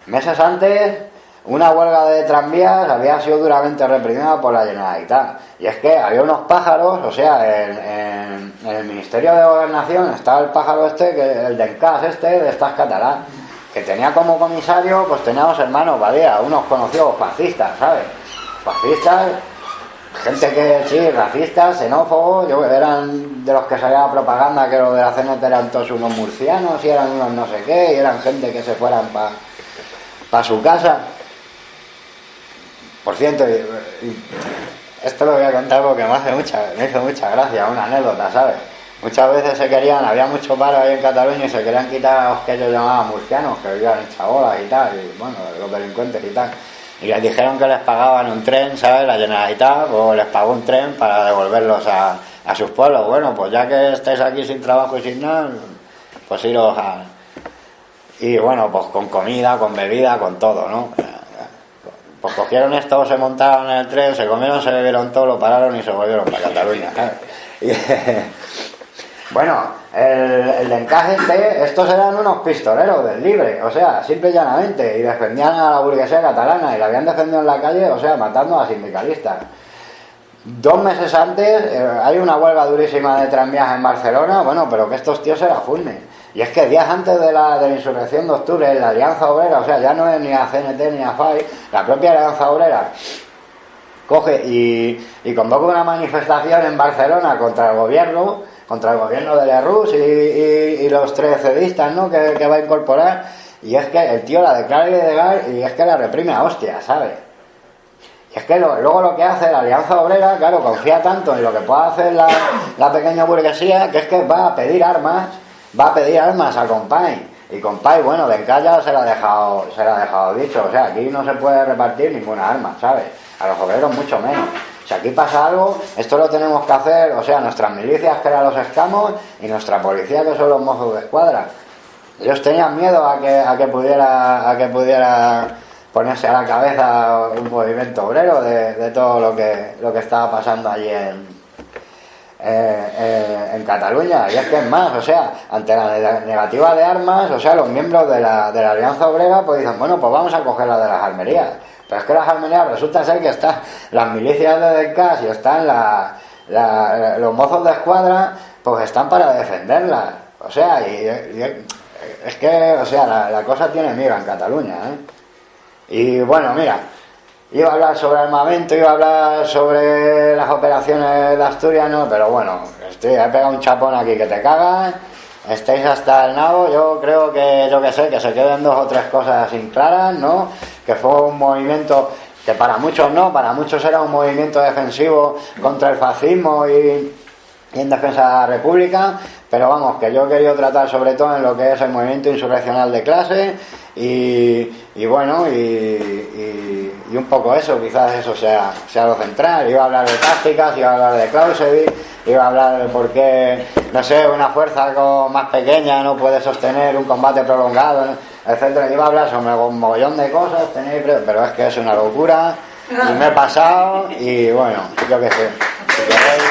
Meses antes, una huelga de tranvías había sido duramente reprimida por la Generalitat. Y es que había unos pájaros, o sea, en el Ministerio de Gobernación estaba el pájaro el de Encas de Estas Catalán, que tenía como comisario, pues teníamos hermanos Badía, unos conocidos fascistas, ¿sabes? Fascistas, gente que sí, racistas, xenófobos, eran de los que salía la propaganda que los de la CNT eran todos unos murcianos y eran unos no sé qué, y eran gente que se fueran para su casa. Por cierto, esto lo voy a contar porque me hizo mucha gracia, una anécdota, ¿sabes? Muchas veces había mucho paro ahí en Cataluña y se querían quitar a los que ellos llamaban murcianos, que vivían en chabolas y tal, y bueno, los delincuentes y tal. Y les dijeron que les pagaban un tren, ¿sabes? La Generalitat, o les pagó un tren para devolverlos a sus pueblos. Bueno, pues ya que estáis aquí sin trabajo y sin nada, pues iros a... Y bueno, pues con comida, con bebida, con todo, ¿no? Pues cogieron esto, se montaron en el tren, se comieron, se bebieron todo, lo pararon y se volvieron para Cataluña, ¿sabes? Y, bueno, el de encaje estos eran unos pistoleros del Libre, o sea, simple y llanamente, y defendían a la burguesía catalana, y la habían defendido en la calle, o sea, matando a sindicalistas. 2 meses antes hay una huelga durísima de tranvías en Barcelona, bueno, pero que estos tíos se la funden. Y es que días antes de la insurrección de octubre, la Alianza Obrera, o sea, ya no es ni a CNT ni a FAI, la propia Alianza Obrera coge y convoca una manifestación en Barcelona contra el gobierno de Lerroux y los 3 cedistas, ¿no?, que va a incorporar, y es que el tío la declara ilegal y es que la reprime a hostias, ¿sabes? Y es que luego lo que hace la Alianza Obrera, claro, confía tanto en lo que pueda hacer la pequeña burguesía, que es que va a pedir armas a Company. Y Company, bueno, de encalla se la ha dejado dicho, o sea, aquí no se puede repartir ninguna arma, ¿sabes? A los obreros mucho menos. Si aquí pasa algo, esto lo tenemos que hacer, o sea, nuestras milicias, que eran los escamos, y nuestra policía, que son los mozos de escuadra. Ellos tenían miedo a que pudiera ponerse a la cabeza un movimiento obrero de todo lo que estaba pasando allí en Cataluña. Y es que es más, o sea, ante la negativa de armas, o sea, los miembros de la Alianza Obrera pues dicen, bueno, pues vamos a coger la de las almerías. Pero es que las almerías resulta ser que están las milicias de Decas y están los mozos de escuadra, pues están para defenderlas. O sea, y es que, o sea, la cosa tiene miga en Cataluña, ¿eh? Y bueno, mira, iba a hablar sobre armamento, iba a hablar sobre las operaciones de Asturias, ¿no? Pero bueno, he pegado un chapón aquí que te cagas, estáis hasta el nabo. Yo creo que, que se queden 2 o 3 cosas sin claras, ¿no? Que fue un movimiento que para muchos no, para muchos era un movimiento defensivo contra el fascismo y en defensa de la República, pero vamos, que yo he querido tratar sobre todo en lo que es el movimiento insurreccional de clase y bueno, y un poco eso, quizás eso sea lo central. Iba a hablar de tácticas, iba a hablar de Clausewitz, iba a hablar de por qué, no sé, una fuerza más pequeña no puede sostener un combate prolongado, etcétera. Iba a hablar sobre un mogollón de cosas, pero es que es una locura y me he pasado y bueno, yo qué sé, si queréis...